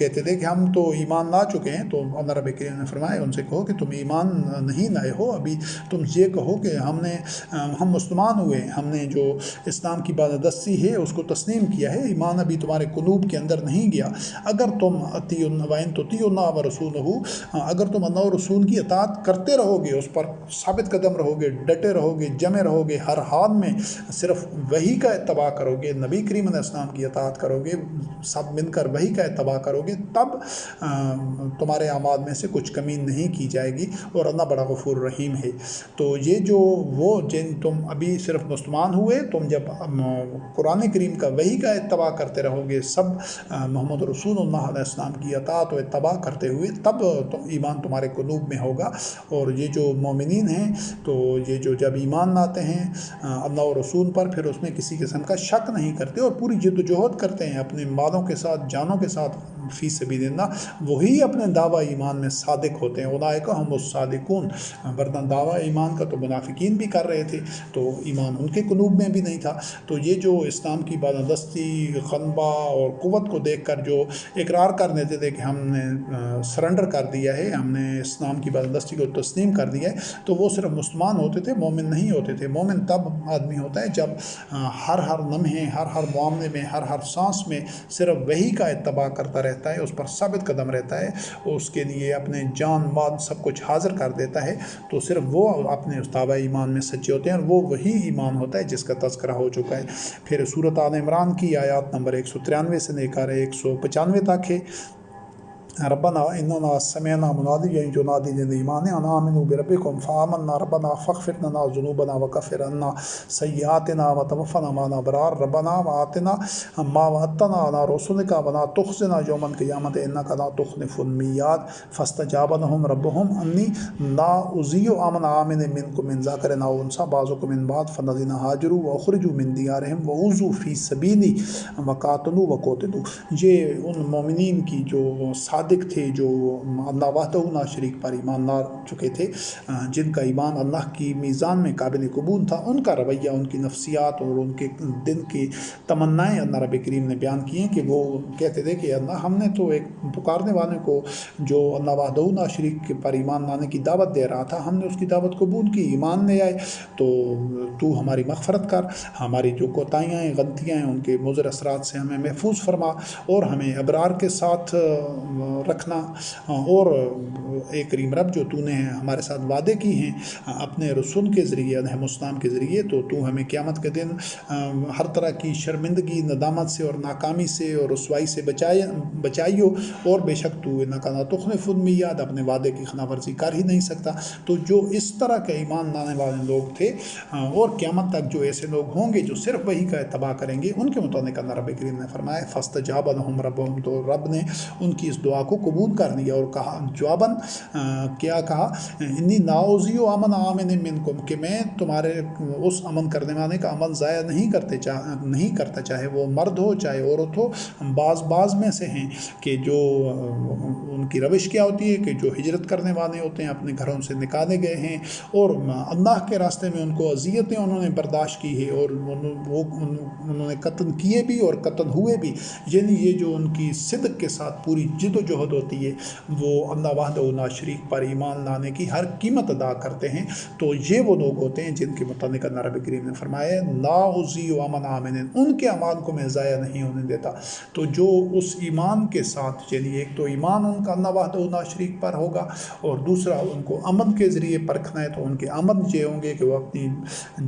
کہتے تھے کہ ہم تو ایمان لا چکے ہیں، تو اللہ رب کریم نے فرمایا ان سے کہو کہ تم ایمان نہیں لائے ہو، ابھی تم یہ کہو کہ ہم مسلمان ہوئے، ہم نے جو اسلام کی بالادستی ہے اس کو تسلیم کیا ہے، ایمان ابھی تمہارے قلوب کے اندر نہیں گیا۔ اگر تم وَإِن تُطِيعُوا اللَّهَ وَرَسُولَهُ، اگر تم اللہ و رسول کی اطاعت کرتے رہو گے، اس پر ثابت قدم رہو گے، ڈٹے رہو گے، جمے رہو گے، ہر حال میں صرف وحی کا اتباع کرو گے، نبی کریم علیہ السلام کی اطاعت کرو گے، سب مل کر وحی کا اتباع کرو گے، تب تمہارے اعمال میں سے کچھ کمی نہیں کی جائے گی، اور اللہ بڑا غفور رحیم ہے۔ تو یہ جو جن تم ابھی صرف مسلمان ہوئے، تم جب قرآن کریم کا وحی کا اتباع کرتے رہو گے، سب محمد رسول اللہ علیہ السلام کی اطاعت و اتباع کرتے ہوئے، تب ایمان تمہارے قلوب میں ہوگا۔ اور یہ جو مومنین ہیں، تو یہ جو جب ایمان لاتے ہیں اللہ و رسول پر، پھر اس میں کسی قسم کا شک نہیں کرتے اور پوری جد و جہد کرتے ہیں اپنے مالوں کے ساتھ، جانوں کے ساتھ فی سبیل اللہ، وہی اپنے دعویٰ ایمان میں صادق ہوتے ہیں۔ اولئک هم الصادقون، ورنہ دعویٰ ایمان کا تو منافقین بھی کر رہے تھے، تو ایمان ان کے قلوب میں بھی نہیں تھا۔ تو یہ جو اسلام کی بالادستی، غلبہ اور قوت کو دیکھ کر جو اقرار کر دیتے تھے کہ ہم نے سرنڈر کر دیا ہے، ہم نے اسلام کی بالادستی کو تسلیم کر دیا ہے، تو وہ صرف مسلمان ہوتے تھے، مومن نہیں ہوتے تھے۔ مومن تب آدمی ہوتا ہے جب ہر لمحے، ہر معاملے میں، ہر سانس میں صرف وحی کا اتباع کرتا رہتا ہے، اس پر ثابت قدم رہتا ہے، اس کے لیے اپنے جان مال سب کچھ حاضر کر دیتا ہے، تو صرف وہ اپنے اس دعویٰ ایمان میں سچے ہوتے ہیں، اور وہ وہی ایمان ہوتا ہے جس کا تذکرہ ہو چکا ہے۔ پھر سورۃ آل عمران کی آیات نمبر 193 سے لے کر 195 تک ہے۔ ربنا اننا سمعنا مناديا ينادي للإيمان أن آمنوا بربكم فآمنا ربنا فاغفر لنا ذنوبنا وكفر عنا سيئاتنا وتوفنا مع الأبرار ربنا وآتنا ما وعدتنا على رسلك ولا تخزنا يوم القيامة إنك لا تخلف الميعاد فاستجاب لهم ربهم أني لا أضيع عمل عامل منكم من ذكر أو أنثى بعضكم من بعض فالذين هاجروا وأخرجوا من ديارهم وأوذوا في سبيلي وقاتلوا وقتلوا۔ یہ ان مومنین کی جو صادق تھے، جو اللہ وحدہ لا شریک پر ایمان لا چکے تھے، جن کا ایمان اللہ کی میزان میں قابل قبول تھا، ان کا رویہ، ان کی نفسیات اور ان کے دل کی تمنائیں اللہ رب کریم نے بیان کی ہیں کہ وہ کہتے تھے کہ اللہ، ہم نے تو ایک پکارنے والے کو جو اللہ وحدہ لا شریک پر ایمان لانے کی دعوت دے رہا تھا، ہم نے اس کی دعوت قبول کی، ایمان لے آئے، تو ہماری مغفرت کر، ہماری جو کوتاہیاں ہیں، غلطیاں ہیں، ان کے مضر اثرات سے ہمیں محفوظ فرما، اور ہمیں ابرار کے ساتھ رکھنا، اور اے کریم رب، جو تو نے ہمارے ساتھ وعدے کی ہیں اپنے رسول کے ذریعے، علیہ السلام کے ذریعے، تو ہمیں قیامت کے دن ہر طرح کی شرمندگی، ندامت سے اور ناکامی سے اور رسوائی سے بچائیو، اور بے شک تو انک لا تخلف المیعاد، اپنے وعدے کی خلاف ورزی کر ہی نہیں سکتا۔ تو جو اس طرح کے ایمان لانے والے لوگ تھے، اور قیامت تک جو ایسے لوگ ہوں گے جو صرف وحی کا اتباع کریں گے، ان کے متعلق اللہ رب کریم نے فرمایا فاستجاب لهم ربهم، تو رب نے ان کی اس دعا کو قبول کر لیا، اور کہا جواباً کیا کہا، انی لا اضیع عمل عامل منکم، کہ میں تمہارے اس عمل کرنے والے کا عمل ضائع نہیں کرتا، چاہے وہ مرد ہو چاہے عورت ہو، بعض میں سے ہیں کہ جو ان کی روش کیا ہوتی ہے کہ جو ہجرت کرنے والے ہوتے ہیں، اپنے گھروں سے نکالے گئے ہیں، اور اللہ کے راستے میں ان کو اذیتیں انہوں نے برداشت کی ہے، اور انہوں نے قتل کیے بھی اور قتل ہوئے بھی، یعنی یہ جو ان کی صدق کے ساتھ پوری جد و جہد ہوتی ہے، وہ اللہ وحدہ لا شریک پر ایمان لانے کی ہر قیمت ادا کرتے ہیں، تو یہ وہ لوگ ہوتے ہیں جن کے متعلق اللہ رب کریم نے فرمایا لا اضیع عمل عامل، ان کے اعمال کو میں ضائع نہیں ہونے دیتا۔ تو جو اس ایمان کے ساتھ، یعنی ایک تو ایمان ان کا اللہ وحدہ لا شریک پر ہوگا، اور دوسرا ان کو عمل کے ذریعے پرکھنا ہے، تو ان کے عمل یہ ہوں گے کہ وہ اپنی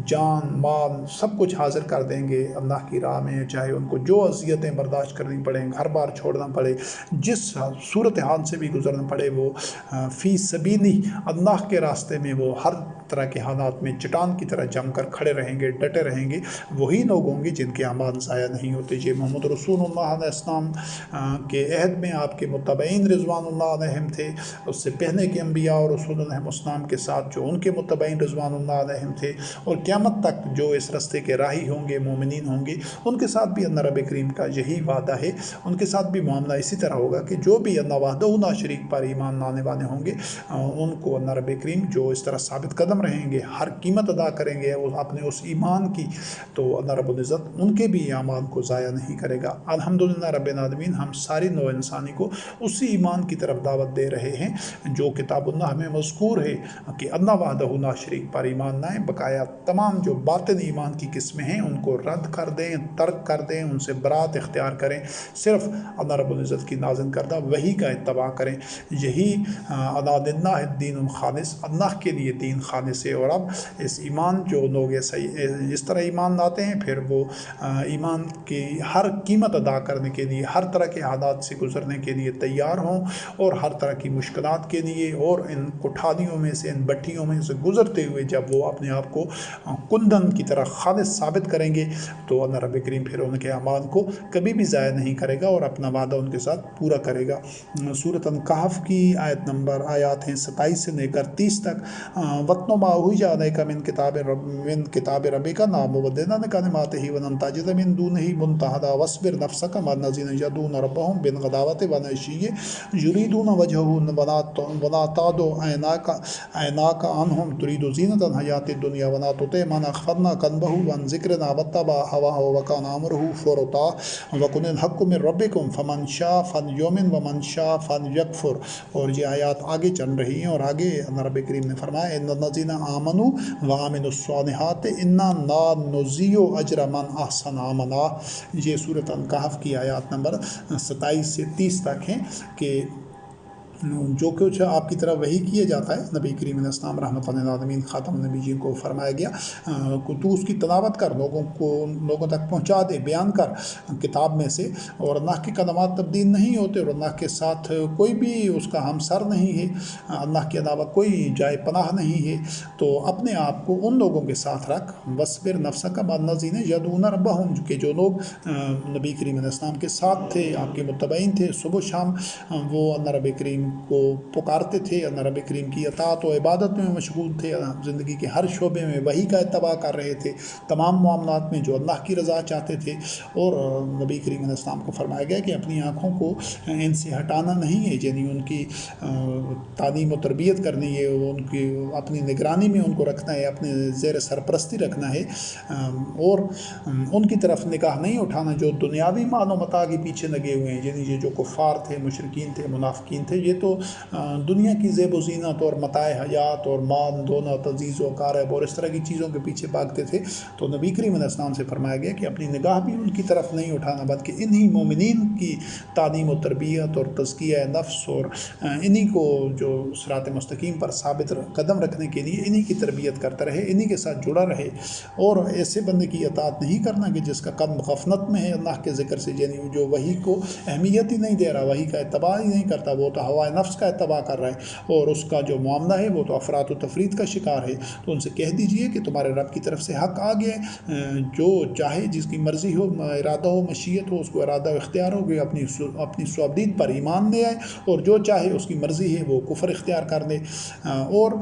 جان مال سب کچھ حاضر کر دیں گے اللہ کی راہ میں، چاہے ان کو جو اذیتیں برداشت کرنی پڑیں، گھر بار چھوڑنا پڑے، جس صورتحال سے بھی گزرنا پڑے، وہ فی سبیلی، اللہ کے راستے میں وہ ہر طرح کے حالات میں چٹان کی طرح جم کر کھڑے رہیں گے، ڈٹے رہیں گے، وہی لوگ ہوں گے جن کے اعمال ضائع نہیں ہوتے۔ یہ محمد رسول اللہ علیہ السلام کے عہد میں آپ کے متبعین رضوان اللہ علیہم تھے، اس سے پہلے کے انبیاء اور رسول علیہ السلام کے ساتھ جو ان کے متبعین رضوان اللہ علیہم تھے، اور قیامت تک جو اس راستے کے راہی ہوں گے، مومنین ہوں گے، ان کے ساتھ بھی اللہ رب کریم کا یہی وعدہ ہے، ان کے ساتھ بھی معاملہ اسی طرح ہوگا کہ جو بھی اللہ وحدہ لا شریک پر ایمان لانے والے ہوں گے، ان کو اللہ رب کریم جو اس طرح ثابت قدم رہیں گے، ہر قیمت ادا کریں گے اپنے اس ایمان کی، تو اللہ رب العزت ان کے بھی اعمال کو ضائع نہیں کرے گا۔ الحمدللہ رب العالمین، ہم ساری نوع انسانی کو اسی ایمان کی طرف دعوت دے رہے ہیں جو کتاب اللہ میں مذکور ہے کہ اللہ وحدہ لا شریک پر ایمان لائیں، بقایا تمام جو باطن ایمان کی قسمیں ہیں ان کو رد کر دیں، ترک کر دیں، ان سے برات اختیار کریں، صرف اللہ رب العزت کی نازل کردہ وحی کا اتباع کریں۔ یہی الا للہ الدین الخالص، اللہ کے لیے دین خالص ہے۔ اور اب اس ایمان جو لوگ اس طرح ایمان لاتے ہیں، پھر وہ ایمان کی ہر قیمت ادا کرنے کے لیے، ہر طرح کے حالات سے گزرنے کے لیے تیار ہوں، اور ہر طرح کی مشکلات کے لیے اور ان کٹھالیوں میں سے، ان بٹھیوں میں سے گزرتے ہوئے جب وہ اپنے آپ کو کندن کی طرح خالص ثابت کریں گے، تو اللہ رب کریم پھر ان کے اعمال کو کبھی بھی ضائع نہیں کرے گا اور اپنا وعدہ ان کے ساتھ پورا کرے گا۔ سورۃ الکہف کی آیات ہیں 27 سے لے کر 30 تک۔ وَاتْلُ مَا أُوحِیَ إِلَیْکَ مِن کتاب ربک لا مبدل لکلماتہ ولن تجد من دونہ ملتحدا واصبر نفسک مع الذین یدعون ربهم بالغداۃ والعشی یریدون وجهہ ولا تعد عیناک عنہم ترید زینۃ الحیاۃ الدنیا ولا تطع من اغفلنا قلبه عن ذکرنا واتبع هواه وکان امرہ فرطا وقل الحق من ربکم فمن شاء فلیؤمن ومن شاء فلیکفر۔ اور یہ آیات آگے چل رہی ہیں، اور آگے اللہ رب کریم نے فرمایا ان الذین آمنوا وعملوا الصالحات انا لا نضیع اجر من احسن عملا۔ یہ سورۃ الکہف کی آیات نمبر 27 سے 30 تک ہیں کہ جو کچھ آپ کی طرف وحی کیا جاتا ہے، نبی کریم علیہ السلام رحمۃ للعالمین خاتم النبیین کو فرمایا گیا تو اس کی تلاوت کر، لوگوں تک پہنچا دے، بیان کر کتاب میں سے۔ اور اللہ کے کلمات تبدیل نہیں ہوتے، اور اللہ کے ساتھ کوئی بھی اس کا ہمسر نہیں ہے، اللہ کے علاوہ کوئی جائے پناہ نہیں ہے، تو اپنے آپ کو ان لوگوں کے ساتھ رکھ۔ وَاصْبِرْ نَفْسَكَ مَعَ الَّذِينَ يَدْعُونَ رَبَّهُمْ، کہ جو لوگ نبی کریم علیہ السلام کے ساتھ تھے، آپ کے متبعین تھے، صبح شام وہ اللہ رب کریم کو پکارتے تھے، اللہ رب کریم کی اطاعت و عبادت میں مشغول تھے، زندگی کے ہر شعبے میں وحی کا اتباع کر رہے تھے، تمام معاملات میں جو اللہ کی رضا چاہتے تھے۔ اور نبی کریم علیہ السلام کو فرمایا گیا کہ اپنی آنکھوں کو ان سے ہٹانا نہیں ہے، یعنی ان کی تعلیم و تربیت کرنی ہے، ان کی اپنی نگرانی میں ان کو رکھنا ہے، اپنے زیر سرپرستی رکھنا ہے، اور ان کی طرف نگاہ نہیں اٹھانا جو دنیاوی مال و متاع کے پیچھے لگے ہوئے ہیں، یعنی یہ جو کفار تھے، مشرکین تھے، منافقین تھے، یہ تو دنیا کی زیب و زینت اور متاع حیات اور مال دولت عزیز و اقارب اور اس طرح کی چیزوں کے پیچھے بھاگتے تھے۔ تو نبی کریم علیہ السلام سے فرمایا گیا کہ اپنی نگاہ بھی ان کی طرف نہیں اٹھانا، بلکہ انہی مومنین کی تعلیم و تربیت اور تزکیہ نفس اور انہی کو جو صراط مستقیم پر ثابت قدم رکھنے کے لیے انہی کی تربیت کرتا رہے، انہی کے ساتھ جڑا رہے، اور ایسے بندے کی اطاعت نہیں کرنا کہ جس کا قلب غفلت میں ہے اللہ کے ذکر سے، یعنی جو وحی کو اہمیت ہی نہیں دے رہا، وحی کا اتباع ہی نہیں کرتا، وہ تو ہوائے نفس کا اتباع کر رہا ہے، اور اس کا جو معاملہ ہے وہ تو افراط و تفرید کا شکار ہے۔ تو ان سے کہہ دیجئے کہ تمہارے رب کی طرف سے حق آ گیا ہے، جو چاہے جس کی مرضی ہو، ارادہ ہو، مشیت ہو، اس کو ارادہ و اختیار ہو کہ اپنی سوابدید پر ایمان لے آئے، اور جو چاہے اس کی مرضی ہے وہ کفر اختیار کر لے۔ اور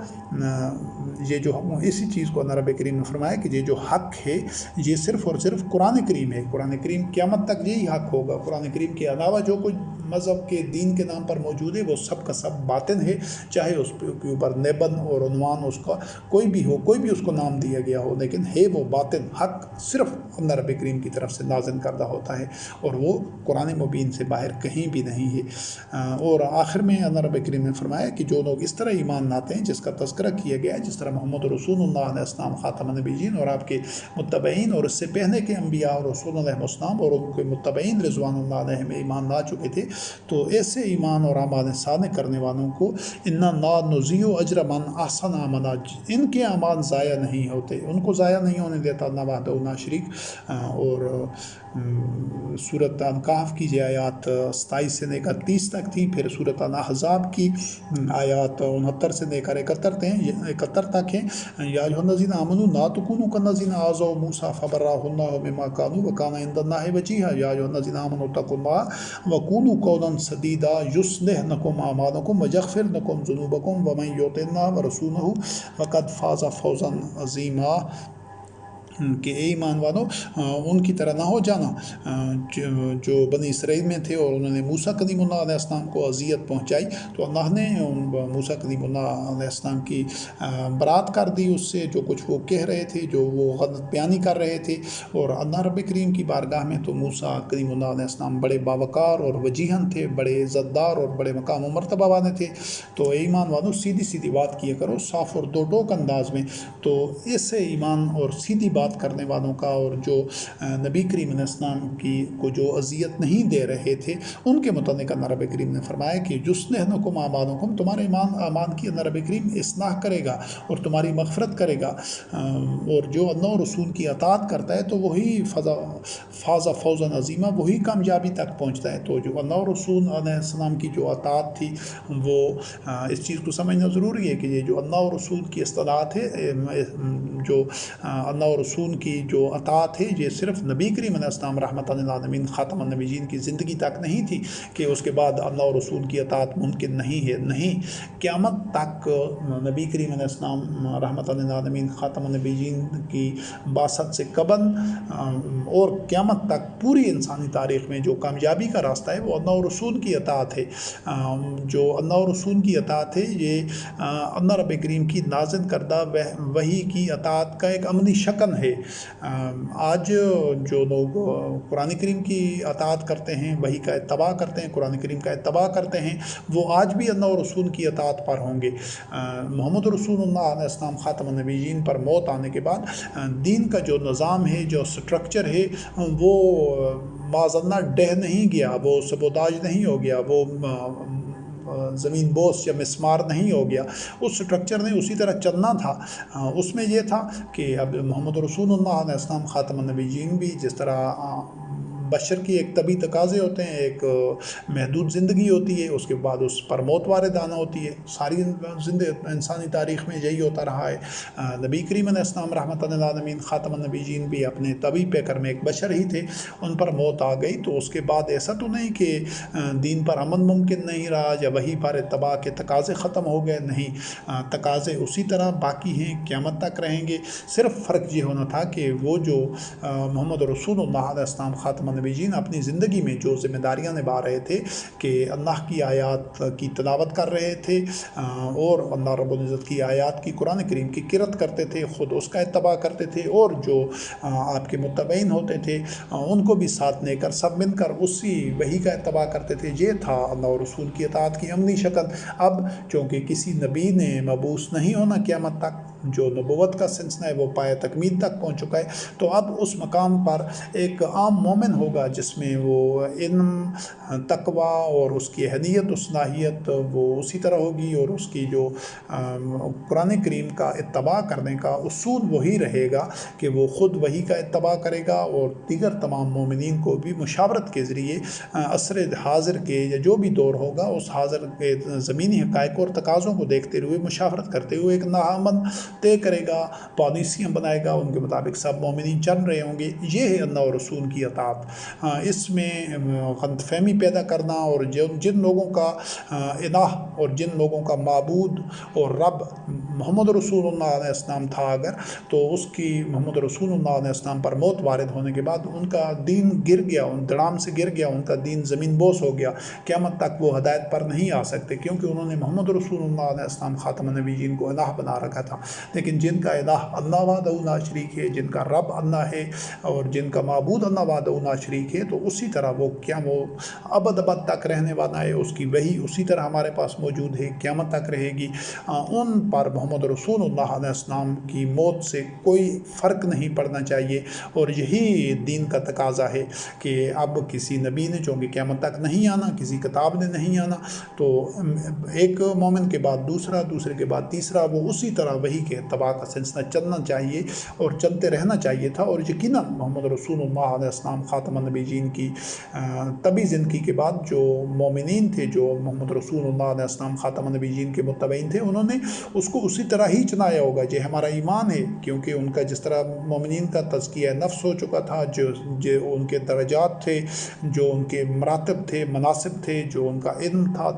یہ جو اسی چیز کو اللہ رب کریم نے فرمایا کہ یہ جو حق ہے یہ صرف اور صرف قرآن کریم ہے، قرآن کریم قیامت تک یہی حق ہوگا۔ قرآن کریم کے علاوہ جو کچھ مذہب کے دین کے نام پر موجود ہے وہ سب کا سب باطن ہے، چاہے اس کے اوپر نیبن اور عنوان اس کا کوئی بھی ہو، کوئی بھی اس کو نام دیا گیا ہو، لیکن ہے وہ باطن، حق صرف اللہ رب کریم کی طرف سے نازل کردہ ہوتا ہے، اور وہ قرآن مبین سے باہر کہیں بھی نہیں ہے۔ اور آخر میں اللہ رب کریم نے فرمایا کہ جو لوگ اس طرح ایمان لاتے ہیں جس کا تذکرہ کیا گیا ہے، جس طرح محمد رسول اللہ علیہ السلام خاتم النبیین اور آپ کے متبعین اور اس سے پہلے کے انبیاء اور رسول علیہ السلام اور ان کے متبعین رضوان اللہ علیہ میں ایمان لا چکے تھے، تو ایسے ایمان اور اعمال صالح کرنے والوں کو انا لا نضیع اجر من احسن عملا، ان کے اعمال ضائع نہیں ہوتے، ان کو ضائع نہیں ہونے دیتا اللہ وحدہ لا شریک۔ اور سورۃ الکہف کی یہ آیات 27 سے لے کر 30 تک تھیں، پھر سورۃ الاحزاب کی آیات 69 سے لے کر 71 تک ہیں۔ یا ایھا الذین آمنوا لا تکونوا کالذین آذوا موسیٰ فبرأہ اللہ مما قالوا وکان عند اللہ وجیہا۔ یا ایھا الذین آمنوا اتقوا اللہ وقولوا قولا سدیدا یصلح لکم اعمالکم ویغفر لکم ذنوبکم ومن یطع اللہ ورسولہ فقد فاز فوزا عظیما۔ کہ اے ایمان والو ان کی طرح نہ ہو جانا جو بنی اسرائیل میں تھے اور انہوں نے موسیٰ کلیم اللہ علیہ السلام کو اذیت پہنچائی، تو اللہ نے موسیٰ کلیم اللہ علیہ السلام کی برات کر دی اس سے، جو کچھ وہ کہہ رہے تھے، جو وہ غلط بیانی کر رہے تھے۔ اور اللہ رب کریم کی بارگاہ میں تو موسیٰ کلیم اللہ علیہ السلام بڑے باوقار اور وجیہن تھے، بڑے عزت دار اور بڑے مقام و مرتبہ والے تھے۔ تو ایمان والوں سیدھی سیدھی بات کیا کرو، صاف اور دو ٹوک انداز میں۔ تو اس سے ایمان اور سیدھی بات کرنے والوں کا، اور جو نبی کریم علیہ السلام کو جو اذیت نہیں دے رہے تھے، ان کے متعلق اللہ رب کریم نے فرمایا کہ یصلح اعمالکم، تمہارے اعمال کی اللہ رب کریم اصلاح کرے گا اور تمہاری مغفرت کرے گا۔ اور جو اللہ اور رسول کی اطاعت کرتا ہے تو وہی فاز فوزا عظیمہ، وہی کامیابی تک پہنچتا ہے۔ تو جو اللہ اور رسول علیہ السلام کی جو اطاعت تھی، وہ اس چیز کو سمجھنا ضروری ہے کہ یہ جو اللہ اور رسول کی اصطلاحات ہے، جو اللہ اور رسول کی جو اطاعت ہے، یہ صرف نبی کریم علیہ السلام رحمۃ للعالمین خاتم النبیین کی زندگی تک نہیں تھی کہ اس کے بعد اللہ اور رسول کی اطاعت ممکن نہیں ہے، نہیں، قیامت تک نبی کریم علیہ السلام رحمۃ للعالمین خاتم النبیین کی بعثت سے قبل اور قیامت تک پوری انسانی تاریخ میں جو کامیابی کا راستہ ہے وہ اللہ اور رسول کی اطاعت ہے۔ جو اللہ اور رسول کی اطاعت ہے، یہ اللہ رب کریم کی نازل کردہ وحی کی اطاعت کا ایک عملی شکل ہے۔ آج جو لوگ قرآن کریم کی اطاعت کرتے ہیں، وحی کا اتباع کرتے ہیں، قرآن کریم کا اتباع کرتے ہیں، وہ آج بھی اللہ اور رسول کی اطاعت پر ہوں گے۔ محمد رسول اللہ علیہ السلام خاتم النبیین پر موت آنے کے بعد دین کا جو نظام ہے، جو سٹرکچر ہے، وہ معاذ اللہ ڈہ نہیں گیا، وہ سبوتاج نہیں ہو گیا، وہ زمین بوس یا مسمار نہیں ہو گیا۔ اس سٹرکچر نے اسی طرح چلنا تھا۔ اس میں یہ تھا کہ اب محمد رسول اللہ علیہ السلام خاتم النبیین بھی جس طرح بشر کی ایک طبی تقاضے ہوتے ہیں، ایک محدود زندگی ہوتی ہے، اس کے بعد اس پر موت وارد آنا ہوتی ہے۔ ساری انسانی تاریخ میں یہی ہوتا رہا ہے۔ نبی کریم علیہ السلام رحمۃ للعالمین خاتم النبیین بھی اپنے طبی پیکر میں ایک بشر ہی تھے، ان پر موت آ گئی، تو اس کے بعد ایسا تو نہیں کہ دین پر عمل ممکن نہیں رہا یا وہی پر اتباع کے تقاضے ختم ہو گئے، نہیں، تقاضے اسی طرح باقی ہیں، قیامت تک رہیں گے۔ صرف فرق یہ ہونا تھا کہ وہ جو محمد رسول اللہ علیہ السلام خاتم النبیین اپنی زندگی میں جو ذمہ داریاں نبھا رہے تھے کہ اللہ کی آیات کی تلاوت کر رہے تھے اور اللہ رب العزت کی آیات کی، قرآن کریم کی قرأت کرتے تھے، خود اس کا اتباع کرتے تھے، اور جو آپ کے متبعین ہوتے تھے ان کو بھی ساتھ لے کر سب مل کر اسی وحی کا اتباع کرتے تھے۔ یہ تھا اللہ اور رسول کی اطاعت کی عملی شکل۔ اب چونکہ کسی نبی نے مبعوث نہیں ہونا قیامت تک، جو نبوت کا سلسلہ ہے وہ پایہ تکمیل تک پہنچ چکا ہے، تو اب اس مقام پر ایک عام مومن ہوگا جس میں وہ علم، تقوی اور اس کی اہلیت و صلاحیت وہ اسی طرح ہوگی، اور اس کی جو قرآن کریم کا اتباع کرنے کا اصول وہی رہے گا کہ وہ خود وہی کا اتباع کرے گا، اور دیگر تمام مومنین کو بھی مشاورت کے ذریعے عصر حاضر کے یا جو بھی دور ہوگا اس حاضر کے زمینی حقائق اور تقاضوں کو دیکھتے ہوئے، مشاورت کرتے ہوئے ایک نظام طے کرے گا، پالیسیاں بنائے گا، ان کے مطابق سب مومنین چل رہے ہوں گے۔ یہ ہے اللہ اور رسول کی اطاعت۔ اس میں غلط فہمی پیدا کرنا، اور جن لوگوں کا الہ اور جن لوگوں کا معبود اور رب محمد رسول اللہ علیہ السلام تھا اگر، تو اس کی محمد رسول اللہ علیہ السلام پر موت وارد ہونے کے بعد ان کا دین گر گیا، ان دڑام سے گر گیا، ان کا دین زمین بوس ہو گیا۔ قیامت تک وہ ہدایت پر نہیں آ سکتے، کیونکہ انہوں نے محمد رسول اللہ علیہ السلام خاتم النبیین کو الہ بنا رکھا تھا۔ لیکن جن کا الہ اللہ وحدہ لا شریک ہے، جن کا رب اللہ ہے، اور جن کا معبود اللہ وحدہ لا شریک ہے، تو اسی طرح وہ ابد تک رہنے والا ہے، اس کی وحی اسی طرح ہمارے پاس موجود ہے، قیامت تک رہے گی۔ ان پر محمد رسول اللہ علیہ السلام کی موت سے کوئی فرق نہیں پڑنا چاہیے، اور یہی دین کا تقاضا ہے کہ اب کسی نبی نے چونکہ قیامت تک نہیں آنا، کسی کتاب نے نہیں آنا، تو ایک مومن کے بعد دوسرا، دوسرے کے بعد تیسرا، وہ اسی طرح وحی کے اتباع کا سلسلہ چلنا چاہیے اور چلتے رہنا چاہیے تھا۔ اور یقیناً محمد رسول اللہ علیہ السلام خاتم النبیین کی طبی زندگی کے بعد جو مومنین تھے، جو محمد رسول اللہ علیہ السلام خاتم النبیین کے متبعین تھے، انہوں نے اس کو اسی طرح ہی چلایا ہوگا۔ یہ ہمارا ایمان ہے، کیونکہ ان کا جس طرح مومنین کا تزکیہ نفس ہو چکا تھا، جو ان کے درجات تھے، جو ان کے مراتب تھے، مناصب تھے، جو ان کا علم تھا،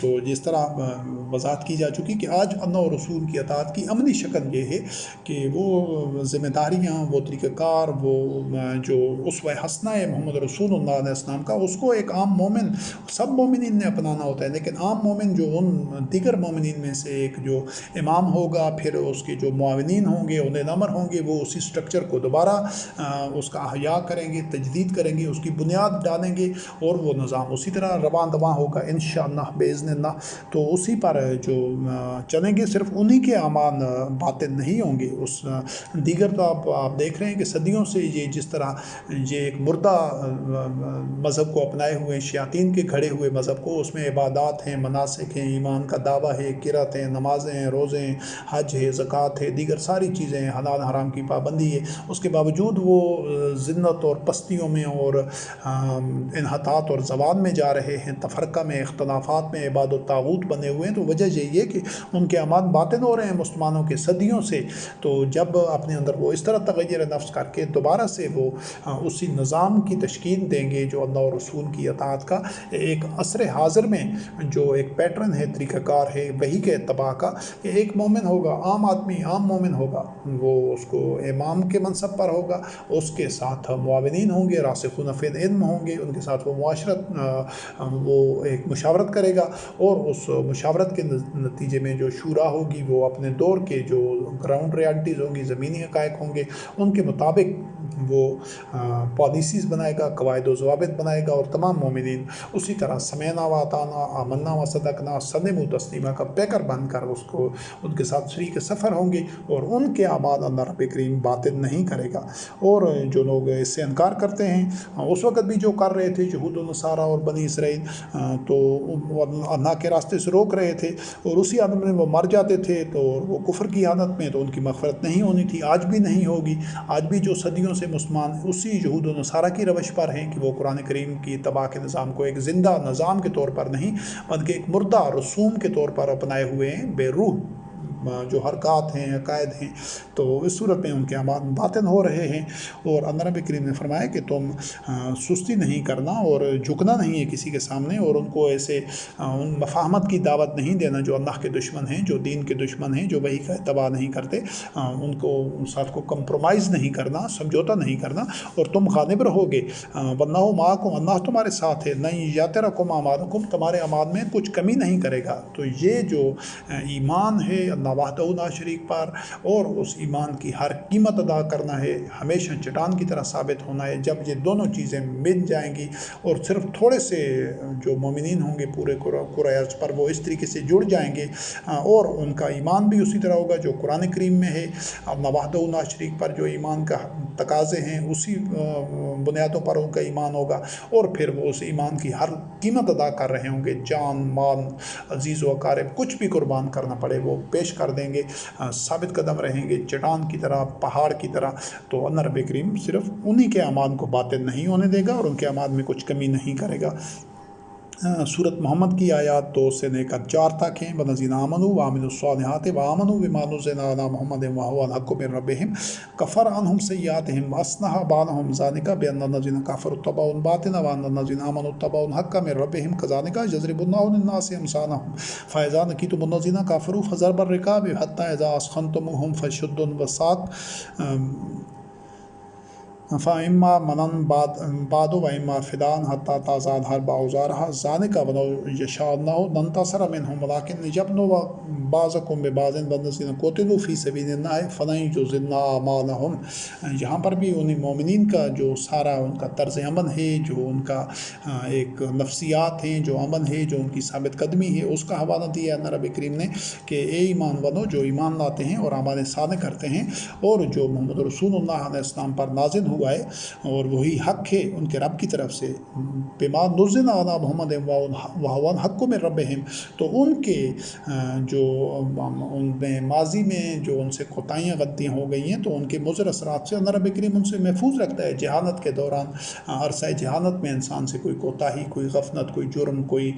تو جس طرح وضاحت کی جا چکی کہ آج اللہ و رسول کی اطاعت کی عملی شکل یہ ہے کہ وہ ذمہ داریاں، وہ طریقہ کار، وہ جو اسوہ حسنہ ہے محمد رسول اللہ علیہ السلام کا، اس کو ایک عام مومن، سب مومنین نے اپنانا ہوتا ہے، لیکن عام مومن جو ان دیگر مومنین میں سے ایک جو امام ہوگا، پھر اس کے جو معاونین ہوں گے، اولئے الامر ہوں گے، وہ اسی سٹرکچر کو دوبارہ اس کا احیاء کریں گے، تجدید کریں گے، اس کی بنیاد ڈالیں گے، اور وہ نظام اسی طرح رواں دواں ہوگا انشاءاللہ باذن اللہ۔ تو اسی پر جو چلیں گے، صرف انہی کے اعمال باطل نہیں ہوں گے۔ اس دیگر تو آپ دیکھ رہے ہیں کہ صدیوں سے یہ جس طرح یہ ایک مردہ مذہب کو اپنائے ہوئے، شیاطین کے گھڑے ہوئے مذہب کو، اس میں عبادات ہیں، مناسک ہیں، ایمان کا دعویٰ ہے، قرات ہیں، نمازیں ہیں، روزے ہیں، حج ہے، زکوٰۃ ہے، دیگر ساری چیزیں ہیں، حلال حرام کی پابندی ہے، اس کے باوجود وہ ذلت اور پستیوں میں اور انحطاط اور زوال میں جا رہے ہیں، تفرقہ میں، اختلافات میں، عباد و طاغوت بنے ہوئے ہیں۔ تو وجہ یہی ہے کہ ان کے اعمال باطل ہو رہے ہیں مسلمانوں کے صدیوں سے۔ تو جب اپنے اندر وہ اس طرح تغیر نفس کر کے دوبارہ سے وہ اسی نظام کی تشکیل دیں گے جو اللہ و رسول کی اطاعت کا ایک عصر حاضر میں جو ایک پیٹرن ہے، طریقہ کار ہے وہی کے اتباع کا، کہ ایک مومن ہوگا، عام آدمی، عام مومن ہوگا، وہ اس کو امام کے منصب پر ہوگا، اس کے ساتھ معاونین ہوں گے، راسخون فی العلم ہوں گے، ان کے ساتھ وہ وہ ایک مشاورت کرے گا، اور اس مشاورت کے نتیجے میں جو شورا ہوگی وہ اپنے دور کے جو گراؤنڈ ریالٹیز ہوں گی، زمینی حقائق ہوں گے، ان کے مطابق وہ پالیسیز بنائے گا، قواعد و ضوابط بنائے گا، اور تمام مومنین اسی طرح سمعنا و اطعنا، آمنا و صدقنا، سلموا تسلیما کا پیکر بن کر اس کو ان کے ساتھ شریک سفر ہوں گے، اور ان کے اعمال اللہ رب کریم باطل نہیں کرے گا۔ اور جو لوگ اس سے انکار کرتے ہیں، اس وقت بھی جو کر رہے تھے یہود و نصارہ اور بنی اسرائیل، تو اللہ کے راستے سے روک رہے تھے، اور اسی عالم میں وہ مر جاتے تھے، تو وہ کفر کی حالت میں، تو ان کی مغفرت نہیں ہونی تھی، آج بھی نہیں ہوگی۔ آج بھی جو صدیوں سے مسلمان اسی یہود و نصارہ کی روش پر ہیں کہ وہ قرآن کریم کی اتباع کے نظام کو ایک زندہ نظام کے طور پر نہیں بلکہ ایک مردہ رسوم کے طور پر اپنائے ہوئے ہیں، بے روح جو حرکات ہیں، عقائد ہیں، تو اس صورت میں ان کے اعمال باطل ہو رہے ہیں۔ اور اللہ رب کریم نے فرمایا کہ تم سستی نہیں کرنا اور جھکنا نہیں ہے کسی کے سامنے، اور ان کو ایسے ان مفاہمت کی دعوت نہیں دینا جو اللہ کے دشمن ہیں، جو دین کے دشمن ہیں، جو وحی کا اتباع نہیں کرتے، ان کو ساتھ کو کمپرومائز نہیں کرنا، سمجھوتا نہیں کرنا، اور تم غالب رہو گے، واللہ معکم، اللہ تمہارے ساتھ ہے، لن یترکم اعمالکم، تمہارے اعمال میں کچھ کمی نہیں کرے گا۔ تو یہ جو ایمان ہے اللہ وحدہ لا شریک پر، اور اس ایمان کی ہر قیمت ادا کرنا ہے، ہمیشہ چٹان کی طرح ثابت ہونا ہے، جب یہ دونوں چیزیں مل جائیں گی، اور صرف تھوڑے سے جو مومنین ہوں گے پورے کرۂ ارض پر وہ اس طریقے سے جڑ جائیں گے، اور ان کا ایمان بھی اسی طرح ہوگا جو قرآن کریم میں ہے، اللہ وحدہ لا شریک پر جو ایمان کا تقاضے ہیں اسی بنیادوں پر ان کا ایمان ہوگا، اور پھر وہ اس ایمان کی ہر قیمت ادا کر رہے ہوں گے، جان، مال، عزیز و اقارب، کچھ بھی قربان کرنا پڑے وہ پیش کر دیں گے، ثابت قدم رہیں گے، چٹان کی طرح، پہاڑ کی طرح۔ تو اللہ رب کریم صرف انہی کے اعمال کو باطل نہیں ہونے دے گا، اور ان کے اعمال میں کچھ کمی نہیں کرے گا۔ سورت محمد کی آیات 2 سے لے کر 4 تک ہیں۔ وَالَّذِينَ آمَنُوا وَعَمِلُوا الصَّالِحَاتِ وَآمَنُوا بِمَا نُزِّلَ عَلَىٰ مُحَمَّدٍ وَهُوَ الْحَقُّ مِن رَّبِّهِمْ كَفَّرَ عَنْهُمْ سَيِّئَاتِهِمْ وَأَصْلَحَ بَالَهُمْ ذَٰلِكَ بِأَنَّ الَّذِينَ كَفَرُوا اتَّبَعُوا الْبَاطِلَ وَأَنَّ الَّذِينَ آمَنُوا اتَّبَعُوا الْحَقَّ مِن رَّبِّهِمْ كَذَٰلِكَ يَضْرِبُ اللَّهُ لِلنَّاسِ أَمْثَالَهُمْ فَإِذَا لَقِيتُمُ الَّذِينَ كَفَرُوا فَضَرْبَ الرِّقَابِ حَتَّىٰ إِذَا أَثْخَنتُمُوهُمْ فَشُدُّوا الْوَثَاقَ فَإِمَّا مَنًّا بَعْدُ وَإِمَّا فِدَاءً حَتَّىٰ تَضَعَ الْحَرْبُ أَوْزَارَهَا ذَٰلِكَ وَلَوْ يَشَاءُ اللَّهُ لَانتَصَرَ مِنْهُمْ وَلَٰكِن لِيَبْلُوَ بَعْضَكُم بِبَعْضٍ وَالَّذِينَ قُتِلُوا فِي سَبِيلِ اللَّهِ فَلَن يُضِلَّ أَعْمَالَهُمْ۔ یہاں پر بھی انہیں مومنین کا جو سارا ان کا طرز عمل ہے، جو ان کا ایک نفسیات ہیں، جو عمل ہے، جو ان کی ثابت قدمی ہے، اس کا حوالہ دیا اللہ رب کریم نے کہ اے ایمان والو جو ایمان لاتے ہیں اور اعمال صالح کرتے ہیں، اور جو محمد رسول اللہ علیہ السلام پر نازل ہوا ہے اور وہی حق ہے ان کے رب کی طرف سے، بما نزل علی محمد وهو الحق من ربهم، تو ان کے جو ان میں ماضی میں جو ان سے کوتاہیاں غلطیاں ہو گئی ہیں، تو ان کے مضر اثرات سے اللہ رب کریم ان سے محفوظ رکھتا ہے۔ جہالت کے دوران، عرصہ جہالت میں انسان سے کوئی کوتاہی، کوئی غفلت، کوئی جرم، کوئی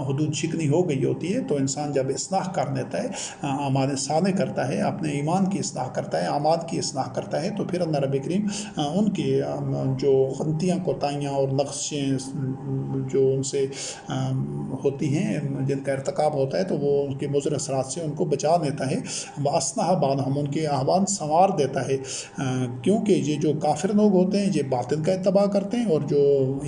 حدود شکنی ہو گئی ہوتی ہے، تو انسان جب اصلاح کر لیتا ہے، اعمال صالح کرتا ہے، اپنے ایمان کی اصلاح کرتا ہے، اعمال کی اصلاح کرتا ہے، تو پھر اللہ رب کریم ان کی جو غلطیاں کوتاہیاں اور نقشیں جو ان سے ہوتی ہیں جن کا ارتکاب ہوتا ہے تو وہ ان کے مضر اثرات سے ان کو بچا دیتا ہے، وَأَصْلَحَ بَالَهُمْ ان کے احوال سنوار دیتا ہے، کیونکہ یہ جو کافر لوگ ہوتے ہیں یہ باطل کا اتباع کرتے ہیں، اور جو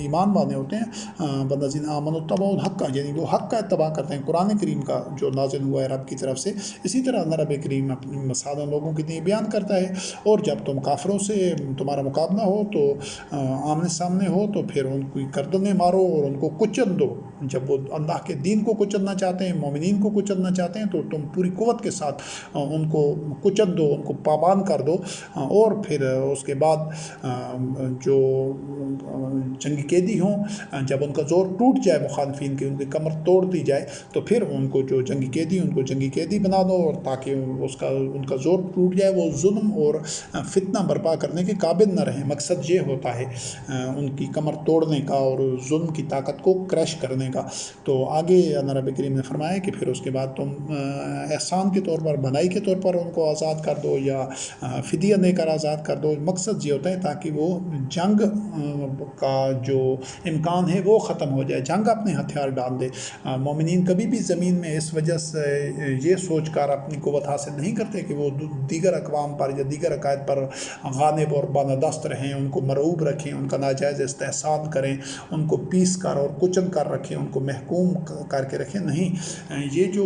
ایمان والے ہوتے ہیں وَالَّذِينَ آمَنُوا اتَّبَعُوا الْحَقَّ یعنی وہ حق کا اتباع کرتے ہیں، قرآن کریم کا جو نازل ہوا ہے رب کی طرف سے۔ اسی طرح اللہ رب کریم اپنی مسالہ لوگوں کے لیے بیان کرتا ہے، اور جب تم کافروں سے تمہارا مقابلہ ہو تو آمنے سامنے ہو تو پھر ان کی گردنیں مارو اور ان کو کچل دو۔ جب وہ اللہ کے دین کو کچلنا چاہتے ہیں، مومنین کو کچلنا چاہتے ہیں، تو تم پوری قوت کے ساتھ ان کو کچل دو، ان کو پابند کر دو، اور پھر اس کے بعد جو جنگی قیدی ہوں جب ان کا زور ٹوٹ جائے مخالفین کی، ان کی کمر توڑ دی جائے، تو پھر ان کو جو جنگی قیدی ان کو جنگی قیدی بنا دو، اور تاکہ ان کا زور ٹوٹ جائے، وہ ظلم اور فتنہ برپا کرنے کے قابل نہ رہیں۔ مقصد یہ ہوتا ہے ان کی کمر توڑنے کا اور ظلم کی طاقت کو کریش کرنے کا۔ تو آگے اللہ رب کریم نے فرمایا کہ پھر اس کے بعد تم احسان کے طور پر، بھلائی کے طور پر ان کو آزاد کر دو، یا فدیہ دے کر آزاد کر دو۔ مقصد یہ ہوتا ہے تاکہ وہ جنگ کا جو امکان ہے وہ ختم ہو جائے، جنگ اپنے ہتھیار ڈال دے۔ مومنین کبھی بھی زمین میں اس وجہ سے یہ سوچ کر اپنی قوت حاصل نہیں کرتے کہ وہ دیگر اقوام پر یا دیگر عقائد پر غالب اور بالادست رہیں، ان کو مرعوب رکھیں، ان کا ناجائز استحصال کریں، ان کو پیس کر اور کچل کر رکھیں، ان کو محکوم کر کے رکھیں۔ نہیں، یہ جو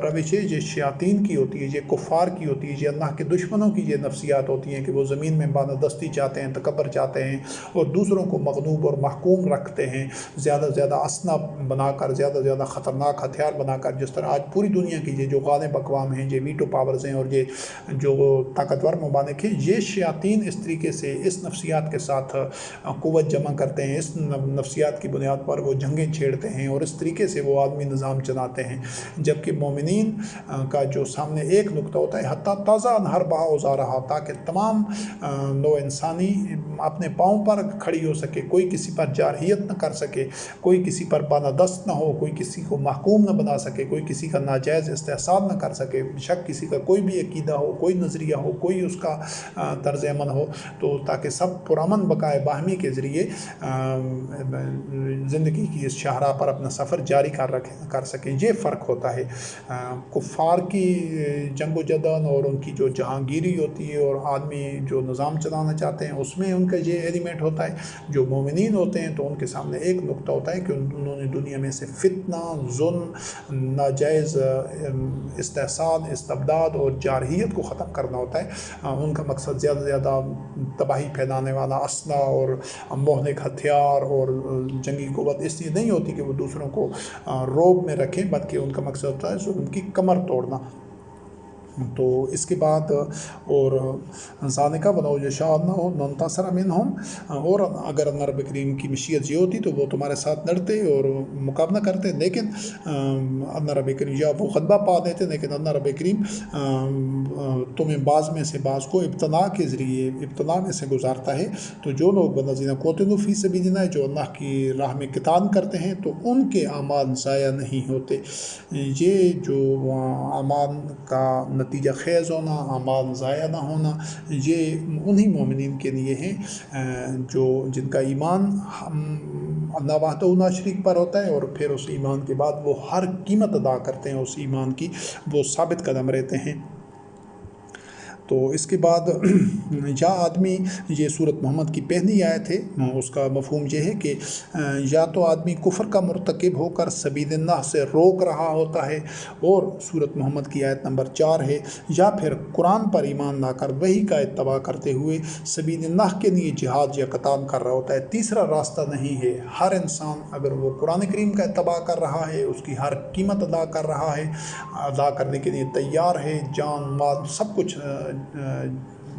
روش ہے یہ شیاطین کی ہوتی ہے، یہ کفار کی ہوتی ہے، یہ اللہ کے دشمنوں کی یہ نفسیات ہوتی ہیں کہ وہ زمین میں بالادستی چاہتے ہیں، تکبر چاہتے ہیں، اور دوسروں کو مغلوب اور محکوم رکھتے ہیں، زیادہ سے زیادہ اسلحہ بنا کر، زیادہ سے زیادہ خطرناک ہتھیار بنا کر، جس طرح آج پوری دنیا کی یہ جو غالب اقوام ہیں، یہ ویٹو پاورز ہیں، اور یہ جو طاقتور ممالک ہیں، یہ شیاطین اس طریقے سے اس نفسیات کے ساتھ قوت جمع کرتے ہیں، اس نفسیات کی بنیاد پر وہ جنگیں چھیڑتے ہیں، اور اس طریقے سے وہ عالمی نظام چلاتے ہیں۔ جبکہ مومنین کا جو سامنے ایک نقطہ ہوتا ہے، حتیٰ تازہ انہر بہا اوزا رہا، تاکہ تمام نوع انسانی اپنے پاؤں پر کھڑی ہو سکے، کوئی کسی پر جارحیت نہ کر سکے، کوئی کسی پر بالادست نہ ہو، کوئی کسی کو محکوم نہ بنا سکے، کوئی کسی کا ناجائز استحصال نہ کر سکے، شک کسی کا کوئی بھی عقیدہ ہو، کوئی نظریہ ہو، کوئی اس کا طرز عمل ہو، تو تاکہ سب پرامن بقائے باہمی کے ذریعے زندگی کی اس شاہراہ پر اپنا سفر جاری کر سکیں۔ یہ فرق ہوتا ہے کفار کی جنگ و جدل اور ان کی جو جہانگیری ہوتی ہے اور آدمی جو نظام چلانا چاہتے ہیں، اس میں ان کا یہ ایلیمنٹ ہوتا ہے۔ جو مومنین ہوتے ہیں تو ان کے سامنے ایک نقطہ ہوتا ہے کہ انہوں نے دنیا میں سے فتنہ، ظلم، ناجائز استحصال، استبداد اور جارحیت کو ختم کرنا ہوتا ہے۔ ان کا مقصد زیادہ سے زیادہ تباہی پھیلانے والا اسلحہ اور مہلک ہتھیار اور جنگی قوت اس لیے نہیں ہوتی کہ وہ دوسروں کو روب میں رکھیں، بلکہ ان کا مقصد ہوتا ہے ظلم کی کمر توڑنا۔ تو اس کے بعد اور ذالک ولو یشاء اللہ لانتصر منہم، اور اگر اللہ رب کریم کی مشیت یہ ہوتی تو وہ تمہارے ساتھ لڑتے اور مقابلہ کرتے، لیکن اللہ رب کریم یا وہ غلبہ پا دیتے، لیکن اللہ رب کریم تمہیں بعض میں سے بعض کو ابتلا کے ذریعے ابتلا میں سے گزارتا ہے۔ تو جو لوگ والذین قتلوا فی سبیل اللہ، جو اللہ کی راہ میں قتال کرتے ہیں، تو ان کے اعمال ضائع نہیں ہوتے۔ یہ جو اعمال کا نتیجہ خیز ہونا، اعمال ضائع نہ ہونا، یہ انہی مومنین کے لیے ہیں جو جن کا ایمان اللہ وحدہ لا شریک پر ہوتا ہے، اور پھر اس ایمان کے بعد وہ ہر قیمت ادا کرتے ہیں اس ایمان کی، وہ ثابت قدم رہتے ہیں۔ تو اس کے بعد یا آدمی، یہ صورت محمد کی پہلی آیت ہے، اس کا مفہوم یہ ہے کہ یا تو آدمی کفر کا مرتکب ہو کر سبیل اللہ سے روک رہا ہوتا ہے، اور صورت محمد کی آیت نمبر 4 ہے، یا پھر قرآن پر ایمان لا کر وحی کا اتباع کرتے ہوئے سبیل اللہ کے لیے جہاد یا قتال کر رہا ہوتا ہے۔ تیسرا راستہ نہیں ہے۔ ہر انسان اگر وہ قرآن کریم کا اتباع کر رہا ہے، اس کی ہر قیمت ادا کر رہا ہے، ادا کرنے کے لیے تیار ہے، جان مال سب کچھ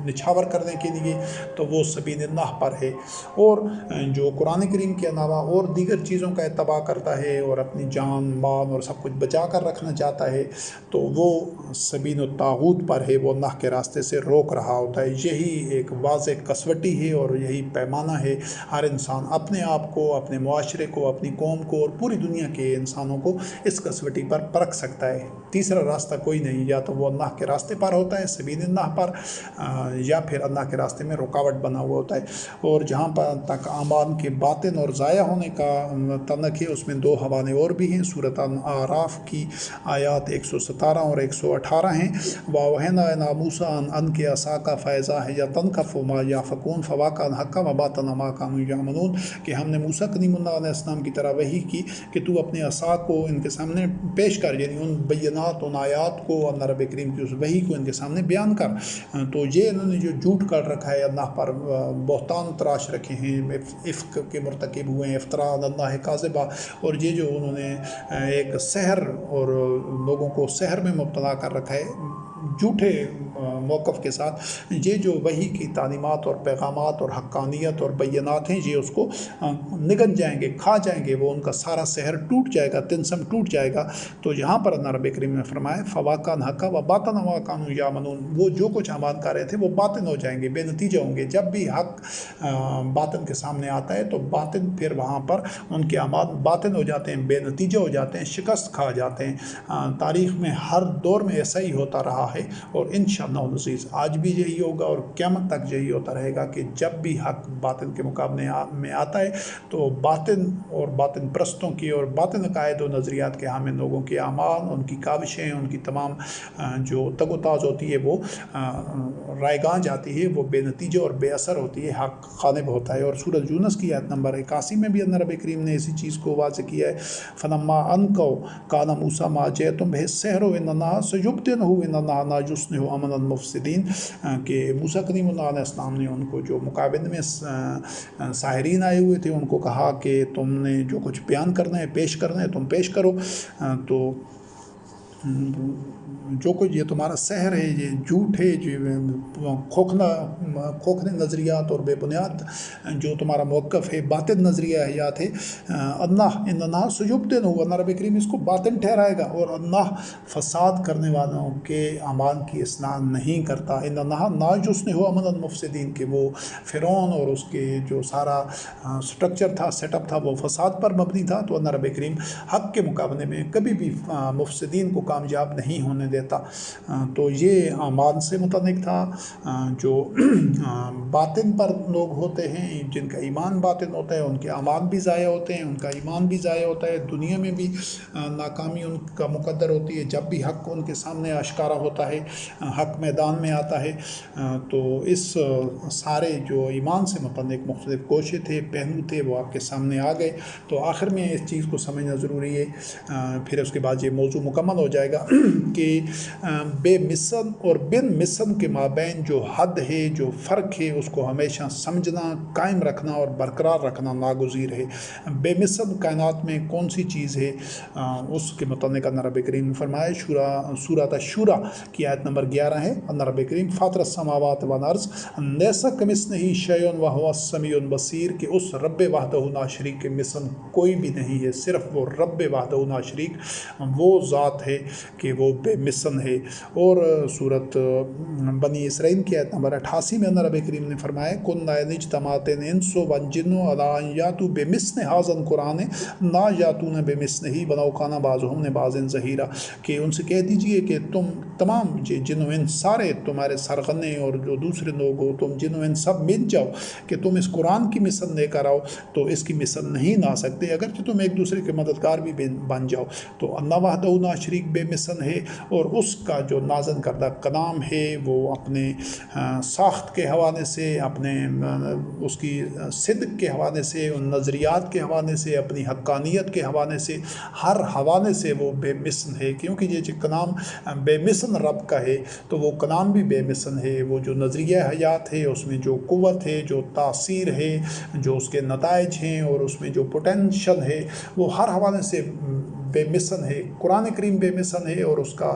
نچھاور کرنے کے لیے، تو وہ سبیل اللہ پر ہے۔ اور جو قرآن کریم کے علاوہ اور دیگر چیزوں کا اتباع کرتا ہے اور اپنی جان مال اور سب کچھ بچا کر رکھنا چاہتا ہے، تو وہ سبیل الطاغوت پر ہے، وہ اللہ کے راستے سے روک رہا ہوتا ہے۔ یہی ایک واضح کسوٹی ہے اور یہی پیمانہ ہے۔ ہر انسان اپنے آپ کو، اپنے معاشرے کو، اپنی قوم کو اور پوری دنیا کے انسانوں کو اس کسوٹی پر پرکھ سکتا ہے۔ تیسرا راستہ کوئی نہیں، یا تو وہ اللہ کے راستے پر ہوتا ہے، سبیل اللہ پر یا پھر اللہ کے راستے میں رکاوٹ بنا ہوا ہوتا ہے۔ اور جہاں پر تک اعمال کے باطن اور ضائع ہونے کا تعلق ہے اس میں 2 حوالے اور بھی ہیں۔ سورۃ اعراف کی آیات 117 اور 118 ہیں۔ وَأَوْحَيْنَا إِلَىٰ مُوسَىٰ أَنْ أَلْقِ عَصَاكَ فَإِذَا هِيَ تَلْقَفُ مَا يَأْفِكُونَ فَوَقَعَ الْحَقُّ وَبَطَلَ مَا كَانُوا يَعْمَلُونَ کہ ہم نے موسیٰ کلیم اللہ علیہ السلام کی طرح وحی کی کہ تو اپنے عصا کو ان کے سامنے پیش کر، یعنی ان بینات، ان آیات کو، اللہ رب کریم کی اس وحی کو ان کے سامنے بیان کر۔ تو یہ انہوں نے جو جھوٹ کر رکھا ہے، اللہ پر بہتان تراش رکھے ہیں، افک کے مرتکب ہوئے ہیں، افتراء علی اللہ کاذبہ، اور یہ جو انہوں نے ایک سحر اور لوگوں کو سحر میں مبتلا کر رکھا ہے جھوٹے موقف کے ساتھ، یہ جو وحی کی تعلیمات اور پیغامات اور حقانیت اور بینات ہیں یہ اس کو نگل جائیں گے، کھا جائیں گے، وہ ان کا سارا سحر ٹوٹ جائے گا، تنسم ٹوٹ جائے گا۔ تو یہاں پر اللہ رب کریم نے فرمایا فَوَقَعَ الْحَقُّ وَبَطَلَ مَا كَانُوا يَعْمَلُونَ، وہ جو کچھ اعمال کر رہے تھے وہ باطن ہو جائیں گے، بے نتیجہ ہوں گے۔ جب بھی حق باطن کے سامنے آتا ہے تو باطن پھر وہاں پر ان کے اعمال باطن ہو جاتے ہیں، بے نتیجہ ہو جاتے ہیں، شکست کھا جاتے ہیں۔ تاریخ میں ہر دور میں ایسا ہی ہوتا رہا ہے اور انشاءاللہ العزیز آج بھی یہی ہوگا اور قیامت تک یہی ہوتا رہے گا کہ جب بھی حق باطن کے مقابلے میں آتا ہے تو باطن اور باطن پرستوں کی اور باطن عقائد و نظریات کے حامل لوگوں کے اعمال، ان کی کاوشیں، ان کی تمام جو تگ و تاز ہوتی ہے وہ رائگاں جاتی ہے، وہ بے نتیجہ اور بے اثر ہوتی ہے، حق غالب ہوتا ہے۔ اور سورۃ یونس کی آیت نمبر 81 میں بھی اللہ رب کریم نے اسی چیز کو واضح کیا ہے۔ فَلَمَّا أَلْقَوْا قَالَ مُوسَىٰ مَا جِئْتُم بِهِ السِّحْرُ إِنَّ اللَّهَ سَيُبْطِلُهُ إِنَّ اللَّهَ لَا يُصْلِحُ عَمَلَ الْمُفْسِدِينَ کہ موسیٰ کلیم اللہ علیہ السلام نے ان کو جو مقابلے میں ساحرین آئے ہوئے تھے ان کو کہا کہ تم نے جو کچھ بیان کرنا ہے، پیش کرنا ہے، تم پیش کرو۔ تو جو کچھ یہ تمہارا سحر ہے، یہ جھوٹ ہے، جو کھوکھلے نظریات اور بے بنیاد جو تمہارا موقف ہے، باطن نظریہ حیات ہے، اللہ سیبطلہ، اللہ رب کریم اس کو باطن ٹھہرائے گا، اور اللہ فساد کرنے والوں کے اعمال کی اصلاح نہیں کرتا۔ ان اللہ لا یصلح عمل المفسدین کہ وہ فرعون اور اس کے جو سارا سٹرکچر تھا، سیٹ اپ تھا، وہ فساد پر مبنی تھا۔ تو اللہ رب کریم حق کے مقابلے میں کبھی بھی مفسدین کو کامیاب نہیں ہونے دیتا۔ تو یہ اعمال سے متعلق تھا۔ جو باطن پر لوگ ہوتے ہیں، جن کا ایمان باطن ہوتا ہے، ان کے اعمال بھی ضائع ہوتے ہیں، ان کا ایمان بھی ضائع ہوتا ہے، دنیا میں بھی ناکامی ان کا مقدر ہوتی ہے۔ جب بھی حق ان کے سامنے آشکارا ہوتا ہے، حق میدان میں آتا ہے، تو اس سارے جو ایمان سے متعلق مختلف گوشے تھے، پہلو تھے، وہ آپ کے سامنے آ گئے۔ تو آخر میں اس چیز کو سمجھنا ضروری ہے، پھر اس کے بعد یہ موضوع مکمل ہو جائے گا کہ بے مثل اور بن مثل کے مابین جو حد ہے، جو فرق ہے، اس کو ہمیشہ سمجھنا، قائم رکھنا اور برقرار رکھنا ناگزیر ہے۔ بے مثل کائنات میں کون سی چیز ہے، اس کے متعلق اللہ رب کریم نے فرمایا سورۃ الشورى کی آیت نمبر 11 ہے۔ اللہ رب کریم فاطر السماوات والارض لیس کمثلہ شیء وہو السمیع البصیر کہ اس رب وحدہ لا شریک کے مثل کوئی بھی نہیں ہے، صرف وہ رب وحدہ لا شریک وہ ذات ہے کہ وہ بے مثل ہے۔ اور سورۃ بنی اسرائیل کی آیت نمبر 88 میں اللہ رب کریم نے فرمایا کل لا اجتمعت الانس والجن علی ان یاتوا بمثل ھذا القرآن لا یاتون بمثلہ ولو کان بعضهم لبعض ظہیرا کہ ان سے کہہ دیجئے کہ تم تمام جن و انس سارے تمہارے سرغنے اور جو دوسرے لوگ ہو، تم جن و انس سب مل جاؤ کہ تم اس قرآن کی مثل لے کر آؤ تو اس کی مثل نہیں لا سکتے، اگرچہ تم ایک دوسرے کے مددگار بھی بن جاؤ۔ تو اللہ وحدہ لا شریک بے مثل ہے، اور اس کا جو نازل کردہ کلام ہے وہ اپنے ساخت کے حوالے سے، اپنے اس کی صدق کے حوالے سے، ان نظریات کے حوالے سے، اپنی حقانیت کے حوالے سے، ہر حوالے سے وہ بے مثل ہے۔ کیونکہ یہ جو کلام بے مثل رب کا ہے تو وہ کلام بھی بے مثل ہے۔ وہ جو نظریہ حیات ہے، اس میں جو قوت ہے، جو تاثیر ہے، جو اس کے نتائج ہیں، اور اس میں جو پوٹینشل ہے، وہ ہر حوالے سے بے مثل ہے۔ قرآن کریم بے مثل ہے اور اس کا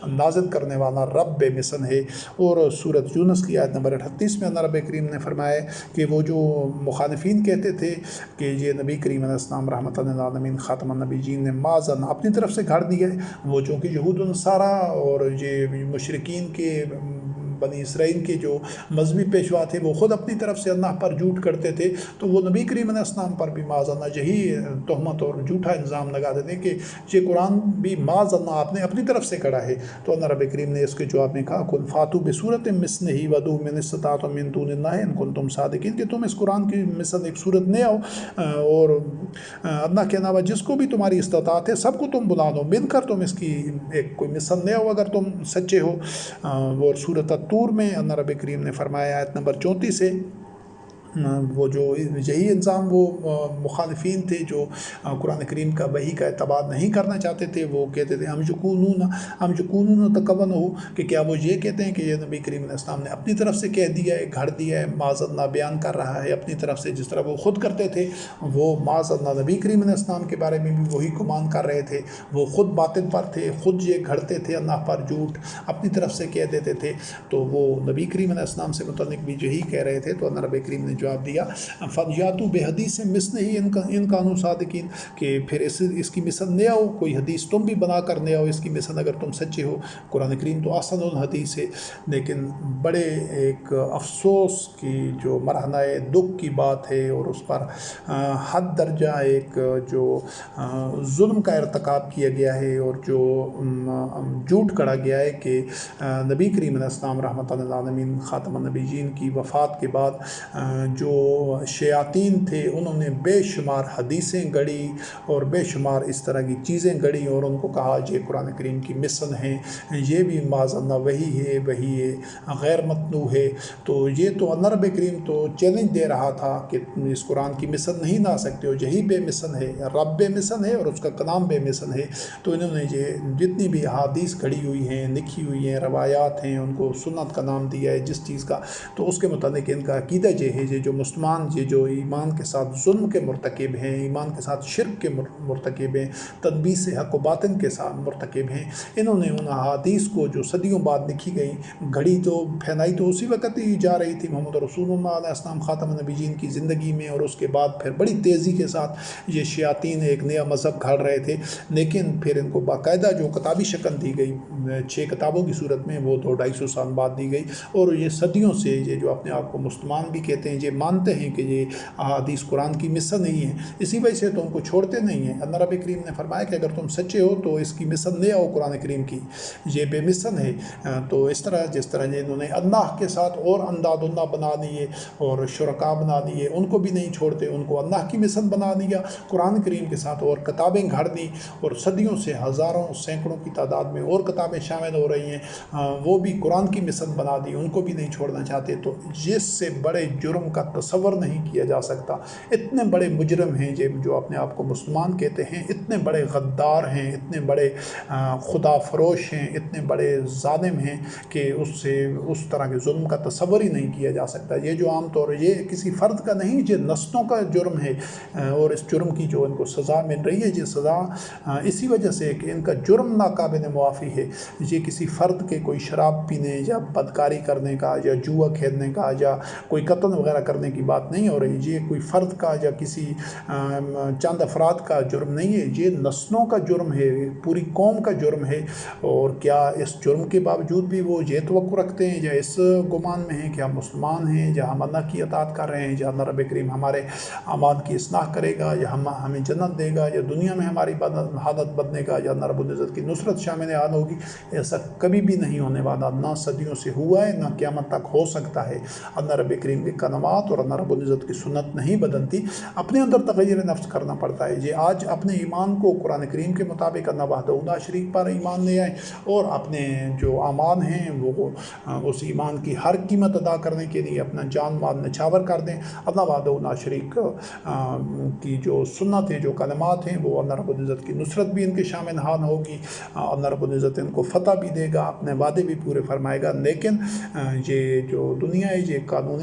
نازل کرنے والا رب بے مثل ہے۔ اور سورۃ یونس کی آیت نمبر 38 میں اللہ رب کریم نے فرمایا کہ وہ جو مخالفین کہتے تھے کہ یہ نبی کریم علیہ السلام رحمۃ للعالمین خاتم النبیین نے معاذن اپنی طرف سے گھڑ دیا ہے، وہ چونکہ یہود و نصارہ اور یہ مشرکین کے بنی اسرائیل کے جو مذہبی پیشوا تھے وہ خود اپنی طرف سے اللہ پر جھوٹ کرتے تھے، تو وہ نبی کریم علیہ السلام پر بھی معاذ اللہ یہی تہمت اور جھوٹا الزام لگاتے تھے کہ یہ قرآن بھی معاذ اللہ آپ نے اپنی طرف سے کڑا ہے۔ تو اللہ رب کریم نے اس کے جواب میں کہا قل فاتوا بصورۃ مثلہ وادعوا من استطعتم من دون اللہ ان کنتم صادقین، کہ تم اس قرآن کی مثل ایک صورت لے آؤ اور اللہ کے علاوہ جس کو بھی تمہاری استطاعت ہے سب کو تم بلا دو، مل کر تم اس کی ایک کوئی مثل لے آؤ اگر تم سچے ہو۔ اور سورۃ الطور میں اللہ رب کریم نے فرمایا آیت نمبر 34 سے، وہ جو یہی الزام وہ مخالفین تھے جو قرآن کریم کا وحی کا اعتبار نہیں کرنا چاہتے تھے، وہ کہتے تھے ہم یقولون تکونہ، کہ کیا وہ یہ کہتے ہیں کہ یہ نبی کریم علیہ السلام نے اپنی طرف سے کہہ دیا ہے، گھڑ دیا ہے، معاذ اللہ بیان کر رہا ہے اپنی طرف سے، جس طرح وہ خود کرتے تھے۔ وہ معاذ اللہ نبی کریم علیہ السلام کے بارے میں بھی وہی گمان کر رہے تھے، وہ خود باطل پر تھے، خود یہ گھڑتے تھے اللہ پر جھوٹ، اپنی طرف سے کہہ دیتے تھے، تو وہ نبی کریم علیہ السلام سے متعلق بھی یہی کہہ رہے تھے۔ تو اللہ رب کریم نے جواب دیا فَيَأْتُوا بِحَدِيثٍ مِثْلِهِ إِن كَانُوا صَادِقِينَ، کہ پھر اس کی مثل لے آؤ، کوئی حدیث تم بھی بنا کر لے آؤ اس کی مثل اگر تم سچے ہو۔ قرآن کریم تو احسن الحدیث ہے، لیکن بڑے ایک افسوس کی جو مرحلہ دکھ کی بات ہے، اور اس پر حد درجہ ایک جو ظلم کا ارتکاب کیا گیا ہے اور جو جھوٹ کڑا گیا ہے کہ نبی کریم علیہ السلام رحمۃ اللہ عالمین خاتم النبیین کی وفات کے بعد جو شیاطین تھے انہوں نے بے شمار حدیثیں گڑھی اور بے شمار اس طرح کی چیزیں گڑھی، اور ان کو کہا یہ قرآن کریم کی مثل ہیں، یہ بھی معاذ اللہ وہی ہے غیر متنوع ہے۔ تو یہ تو اللہ رب کریم تو چیلنج دے رہا تھا کہ اس قرآن کی مثل نہیں لا سکتے ہو، یہی بے مثل ہے، رب بے مثل ہے اور اس کا کلام بے مثل ہے۔ تو انہوں نے یہ جتنی بھی احادیث گھڑی ہوئی ہیں، لکھی ہوئی ہیں، روایات ہیں، ان کو سنت کا نام دیا ہے جس چیز کا، تو اس کے متعلق ان کا عقیدہ یہ ہے، یہ جو مسلمان یہ جو ایمان کے ساتھ ظلم کے مرتکب ہیں، ایمان کے ساتھ شرک کے مرتکب ہیں، تلبیس حق و باطن کے ساتھ مرتکب ہیں، انہوں نے ان احادیث کو جو صدیوں بعد لکھی گئی گھڑی تو پھیلائی تو اسی وقت ہی جا رہی تھی محمد رسول اللہ علیہ السلام خاتم النبیین کی زندگی میں، اور اس کے بعد پھر بڑی تیزی کے ساتھ یہ شیاطین ایک نیا مذہب گھڑ رہے تھے، لیکن پھر ان کو باقاعدہ جو کتابی شکل دی گئی 6 کتابوں کی صورت میں، وہ 200-250 سال بعد دی گئی، اور یہ صدیوں سے یہ جو اپنے آپ کو مسلمان بھی کہتے ہیں یہ مانتے ہیں کہ یہ احادیث قرآن کی مثل نہیں ہے، اسی وجہ سے تو ان کو چھوڑتے نہیں ہیں۔ اللہ رب کریم نے فرمایا کہ اگر تم سچے ہو تو اس کی مثل لے آؤ قرآن کریم کی، یہ بے مثل ہے۔ تو اس طرح جس طرح انہوں نے اللہ کے ساتھ اور انداد اللہ بنا لیے اور شرکا بنا لیے، ان کو بھی نہیں چھوڑتے، ان کو اللہ کی مثل بنا لیا، قرآن کریم کے ساتھ اور کتابیں گھڑ دی، اور صدیوں سے ہزاروں سینکڑوں کی تعداد میں اور کتابیں شامل ہو رہی ہیں، وہ بھی قرآن کی مثل بنا دی، ان کو بھی نہیں چھوڑنا چاہتے۔ تو جس سے بڑے جرم کا تصور نہیں کیا جا سکتا، اتنے بڑے مجرم ہیں جو اپنے آپ کو مسلمان کہتے ہیں، اتنے بڑے غدار ہیں، اتنے بڑے خدا فروش ہیں، اتنے بڑے ظالم ہیں کہ اس طرح کے ظلم کا تصور ہی نہیں کیا جا سکتا۔ یہ جو عام طور یہ کسی فرد کا نہیں، یہ نسلوں کا جرم ہے، اور اس جرم کی جو ان کو سزا مل رہی ہے، یہ سزا اسی وجہ سے کہ ان کا جرم ناقابل معافی ہے۔ یہ کسی فرد کے کوئی شراب پینے یا بدکاری کرنے کا یا جوا کھیلنے کا یا کوئی قتل وغیرہ کرنے کی بات نہیں ہو رہی، یہ کوئی فرد کا یا کسی چند افراد کا جرم نہیں ہے، یہ نسلوں کا جرم ہے، پوری قوم کا جرم ہے۔ اور کیا اس جرم کے باوجود بھی وہ یہ توقع رکھتے ہیں یا اس گمان میں ہیں کہ ہم مسلمان ہیں یا ہم اللہ کی اطاعت کر رہے ہیں یا اللہ رب کریم ہمارے اعمال کی اصلاح کرے گا یا ہمیں جنت دے گا یا دنیا میں ہماری حالت بدلے گا یا اللہ رب العزت کی نصرت شامل حال ہوگی؟ ایسا کبھی بھی نہیں ہونے والا، نہ صدیوں سے ہوا ہے، نہ قیامت تک ہو سکتا ہے۔ اللہ رب کریم کے کلمات اور اللہ رب العزت کی سنت نہیں بدلتی، اپنے اندر تغیر نفس کرنا پڑتا ہے۔ یہ آج اپنے ایمان کو قرآن کریم کے مطابق اللہ وحدہ لا شریک پر ایمان لے آئے، اور اپنے جو اعمال ہیں وہ اس ایمان کی ہر قیمت ادا کرنے کے لیے اپنا جان مال نچھاور کر دیں۔ اللہ وحدہ لا شریک کی جو سنت ہیں، جو کلمات ہیں، وہ اللہ رب العزت کی نصرت بھی ان کے شامل حال ہوگی، اللہ رب العزت ان کو فتح بھی دے گا، اپنے وعدے بھی پورے فرمائے گا۔ لیکن یہ جو دنیا ہے یہ قانون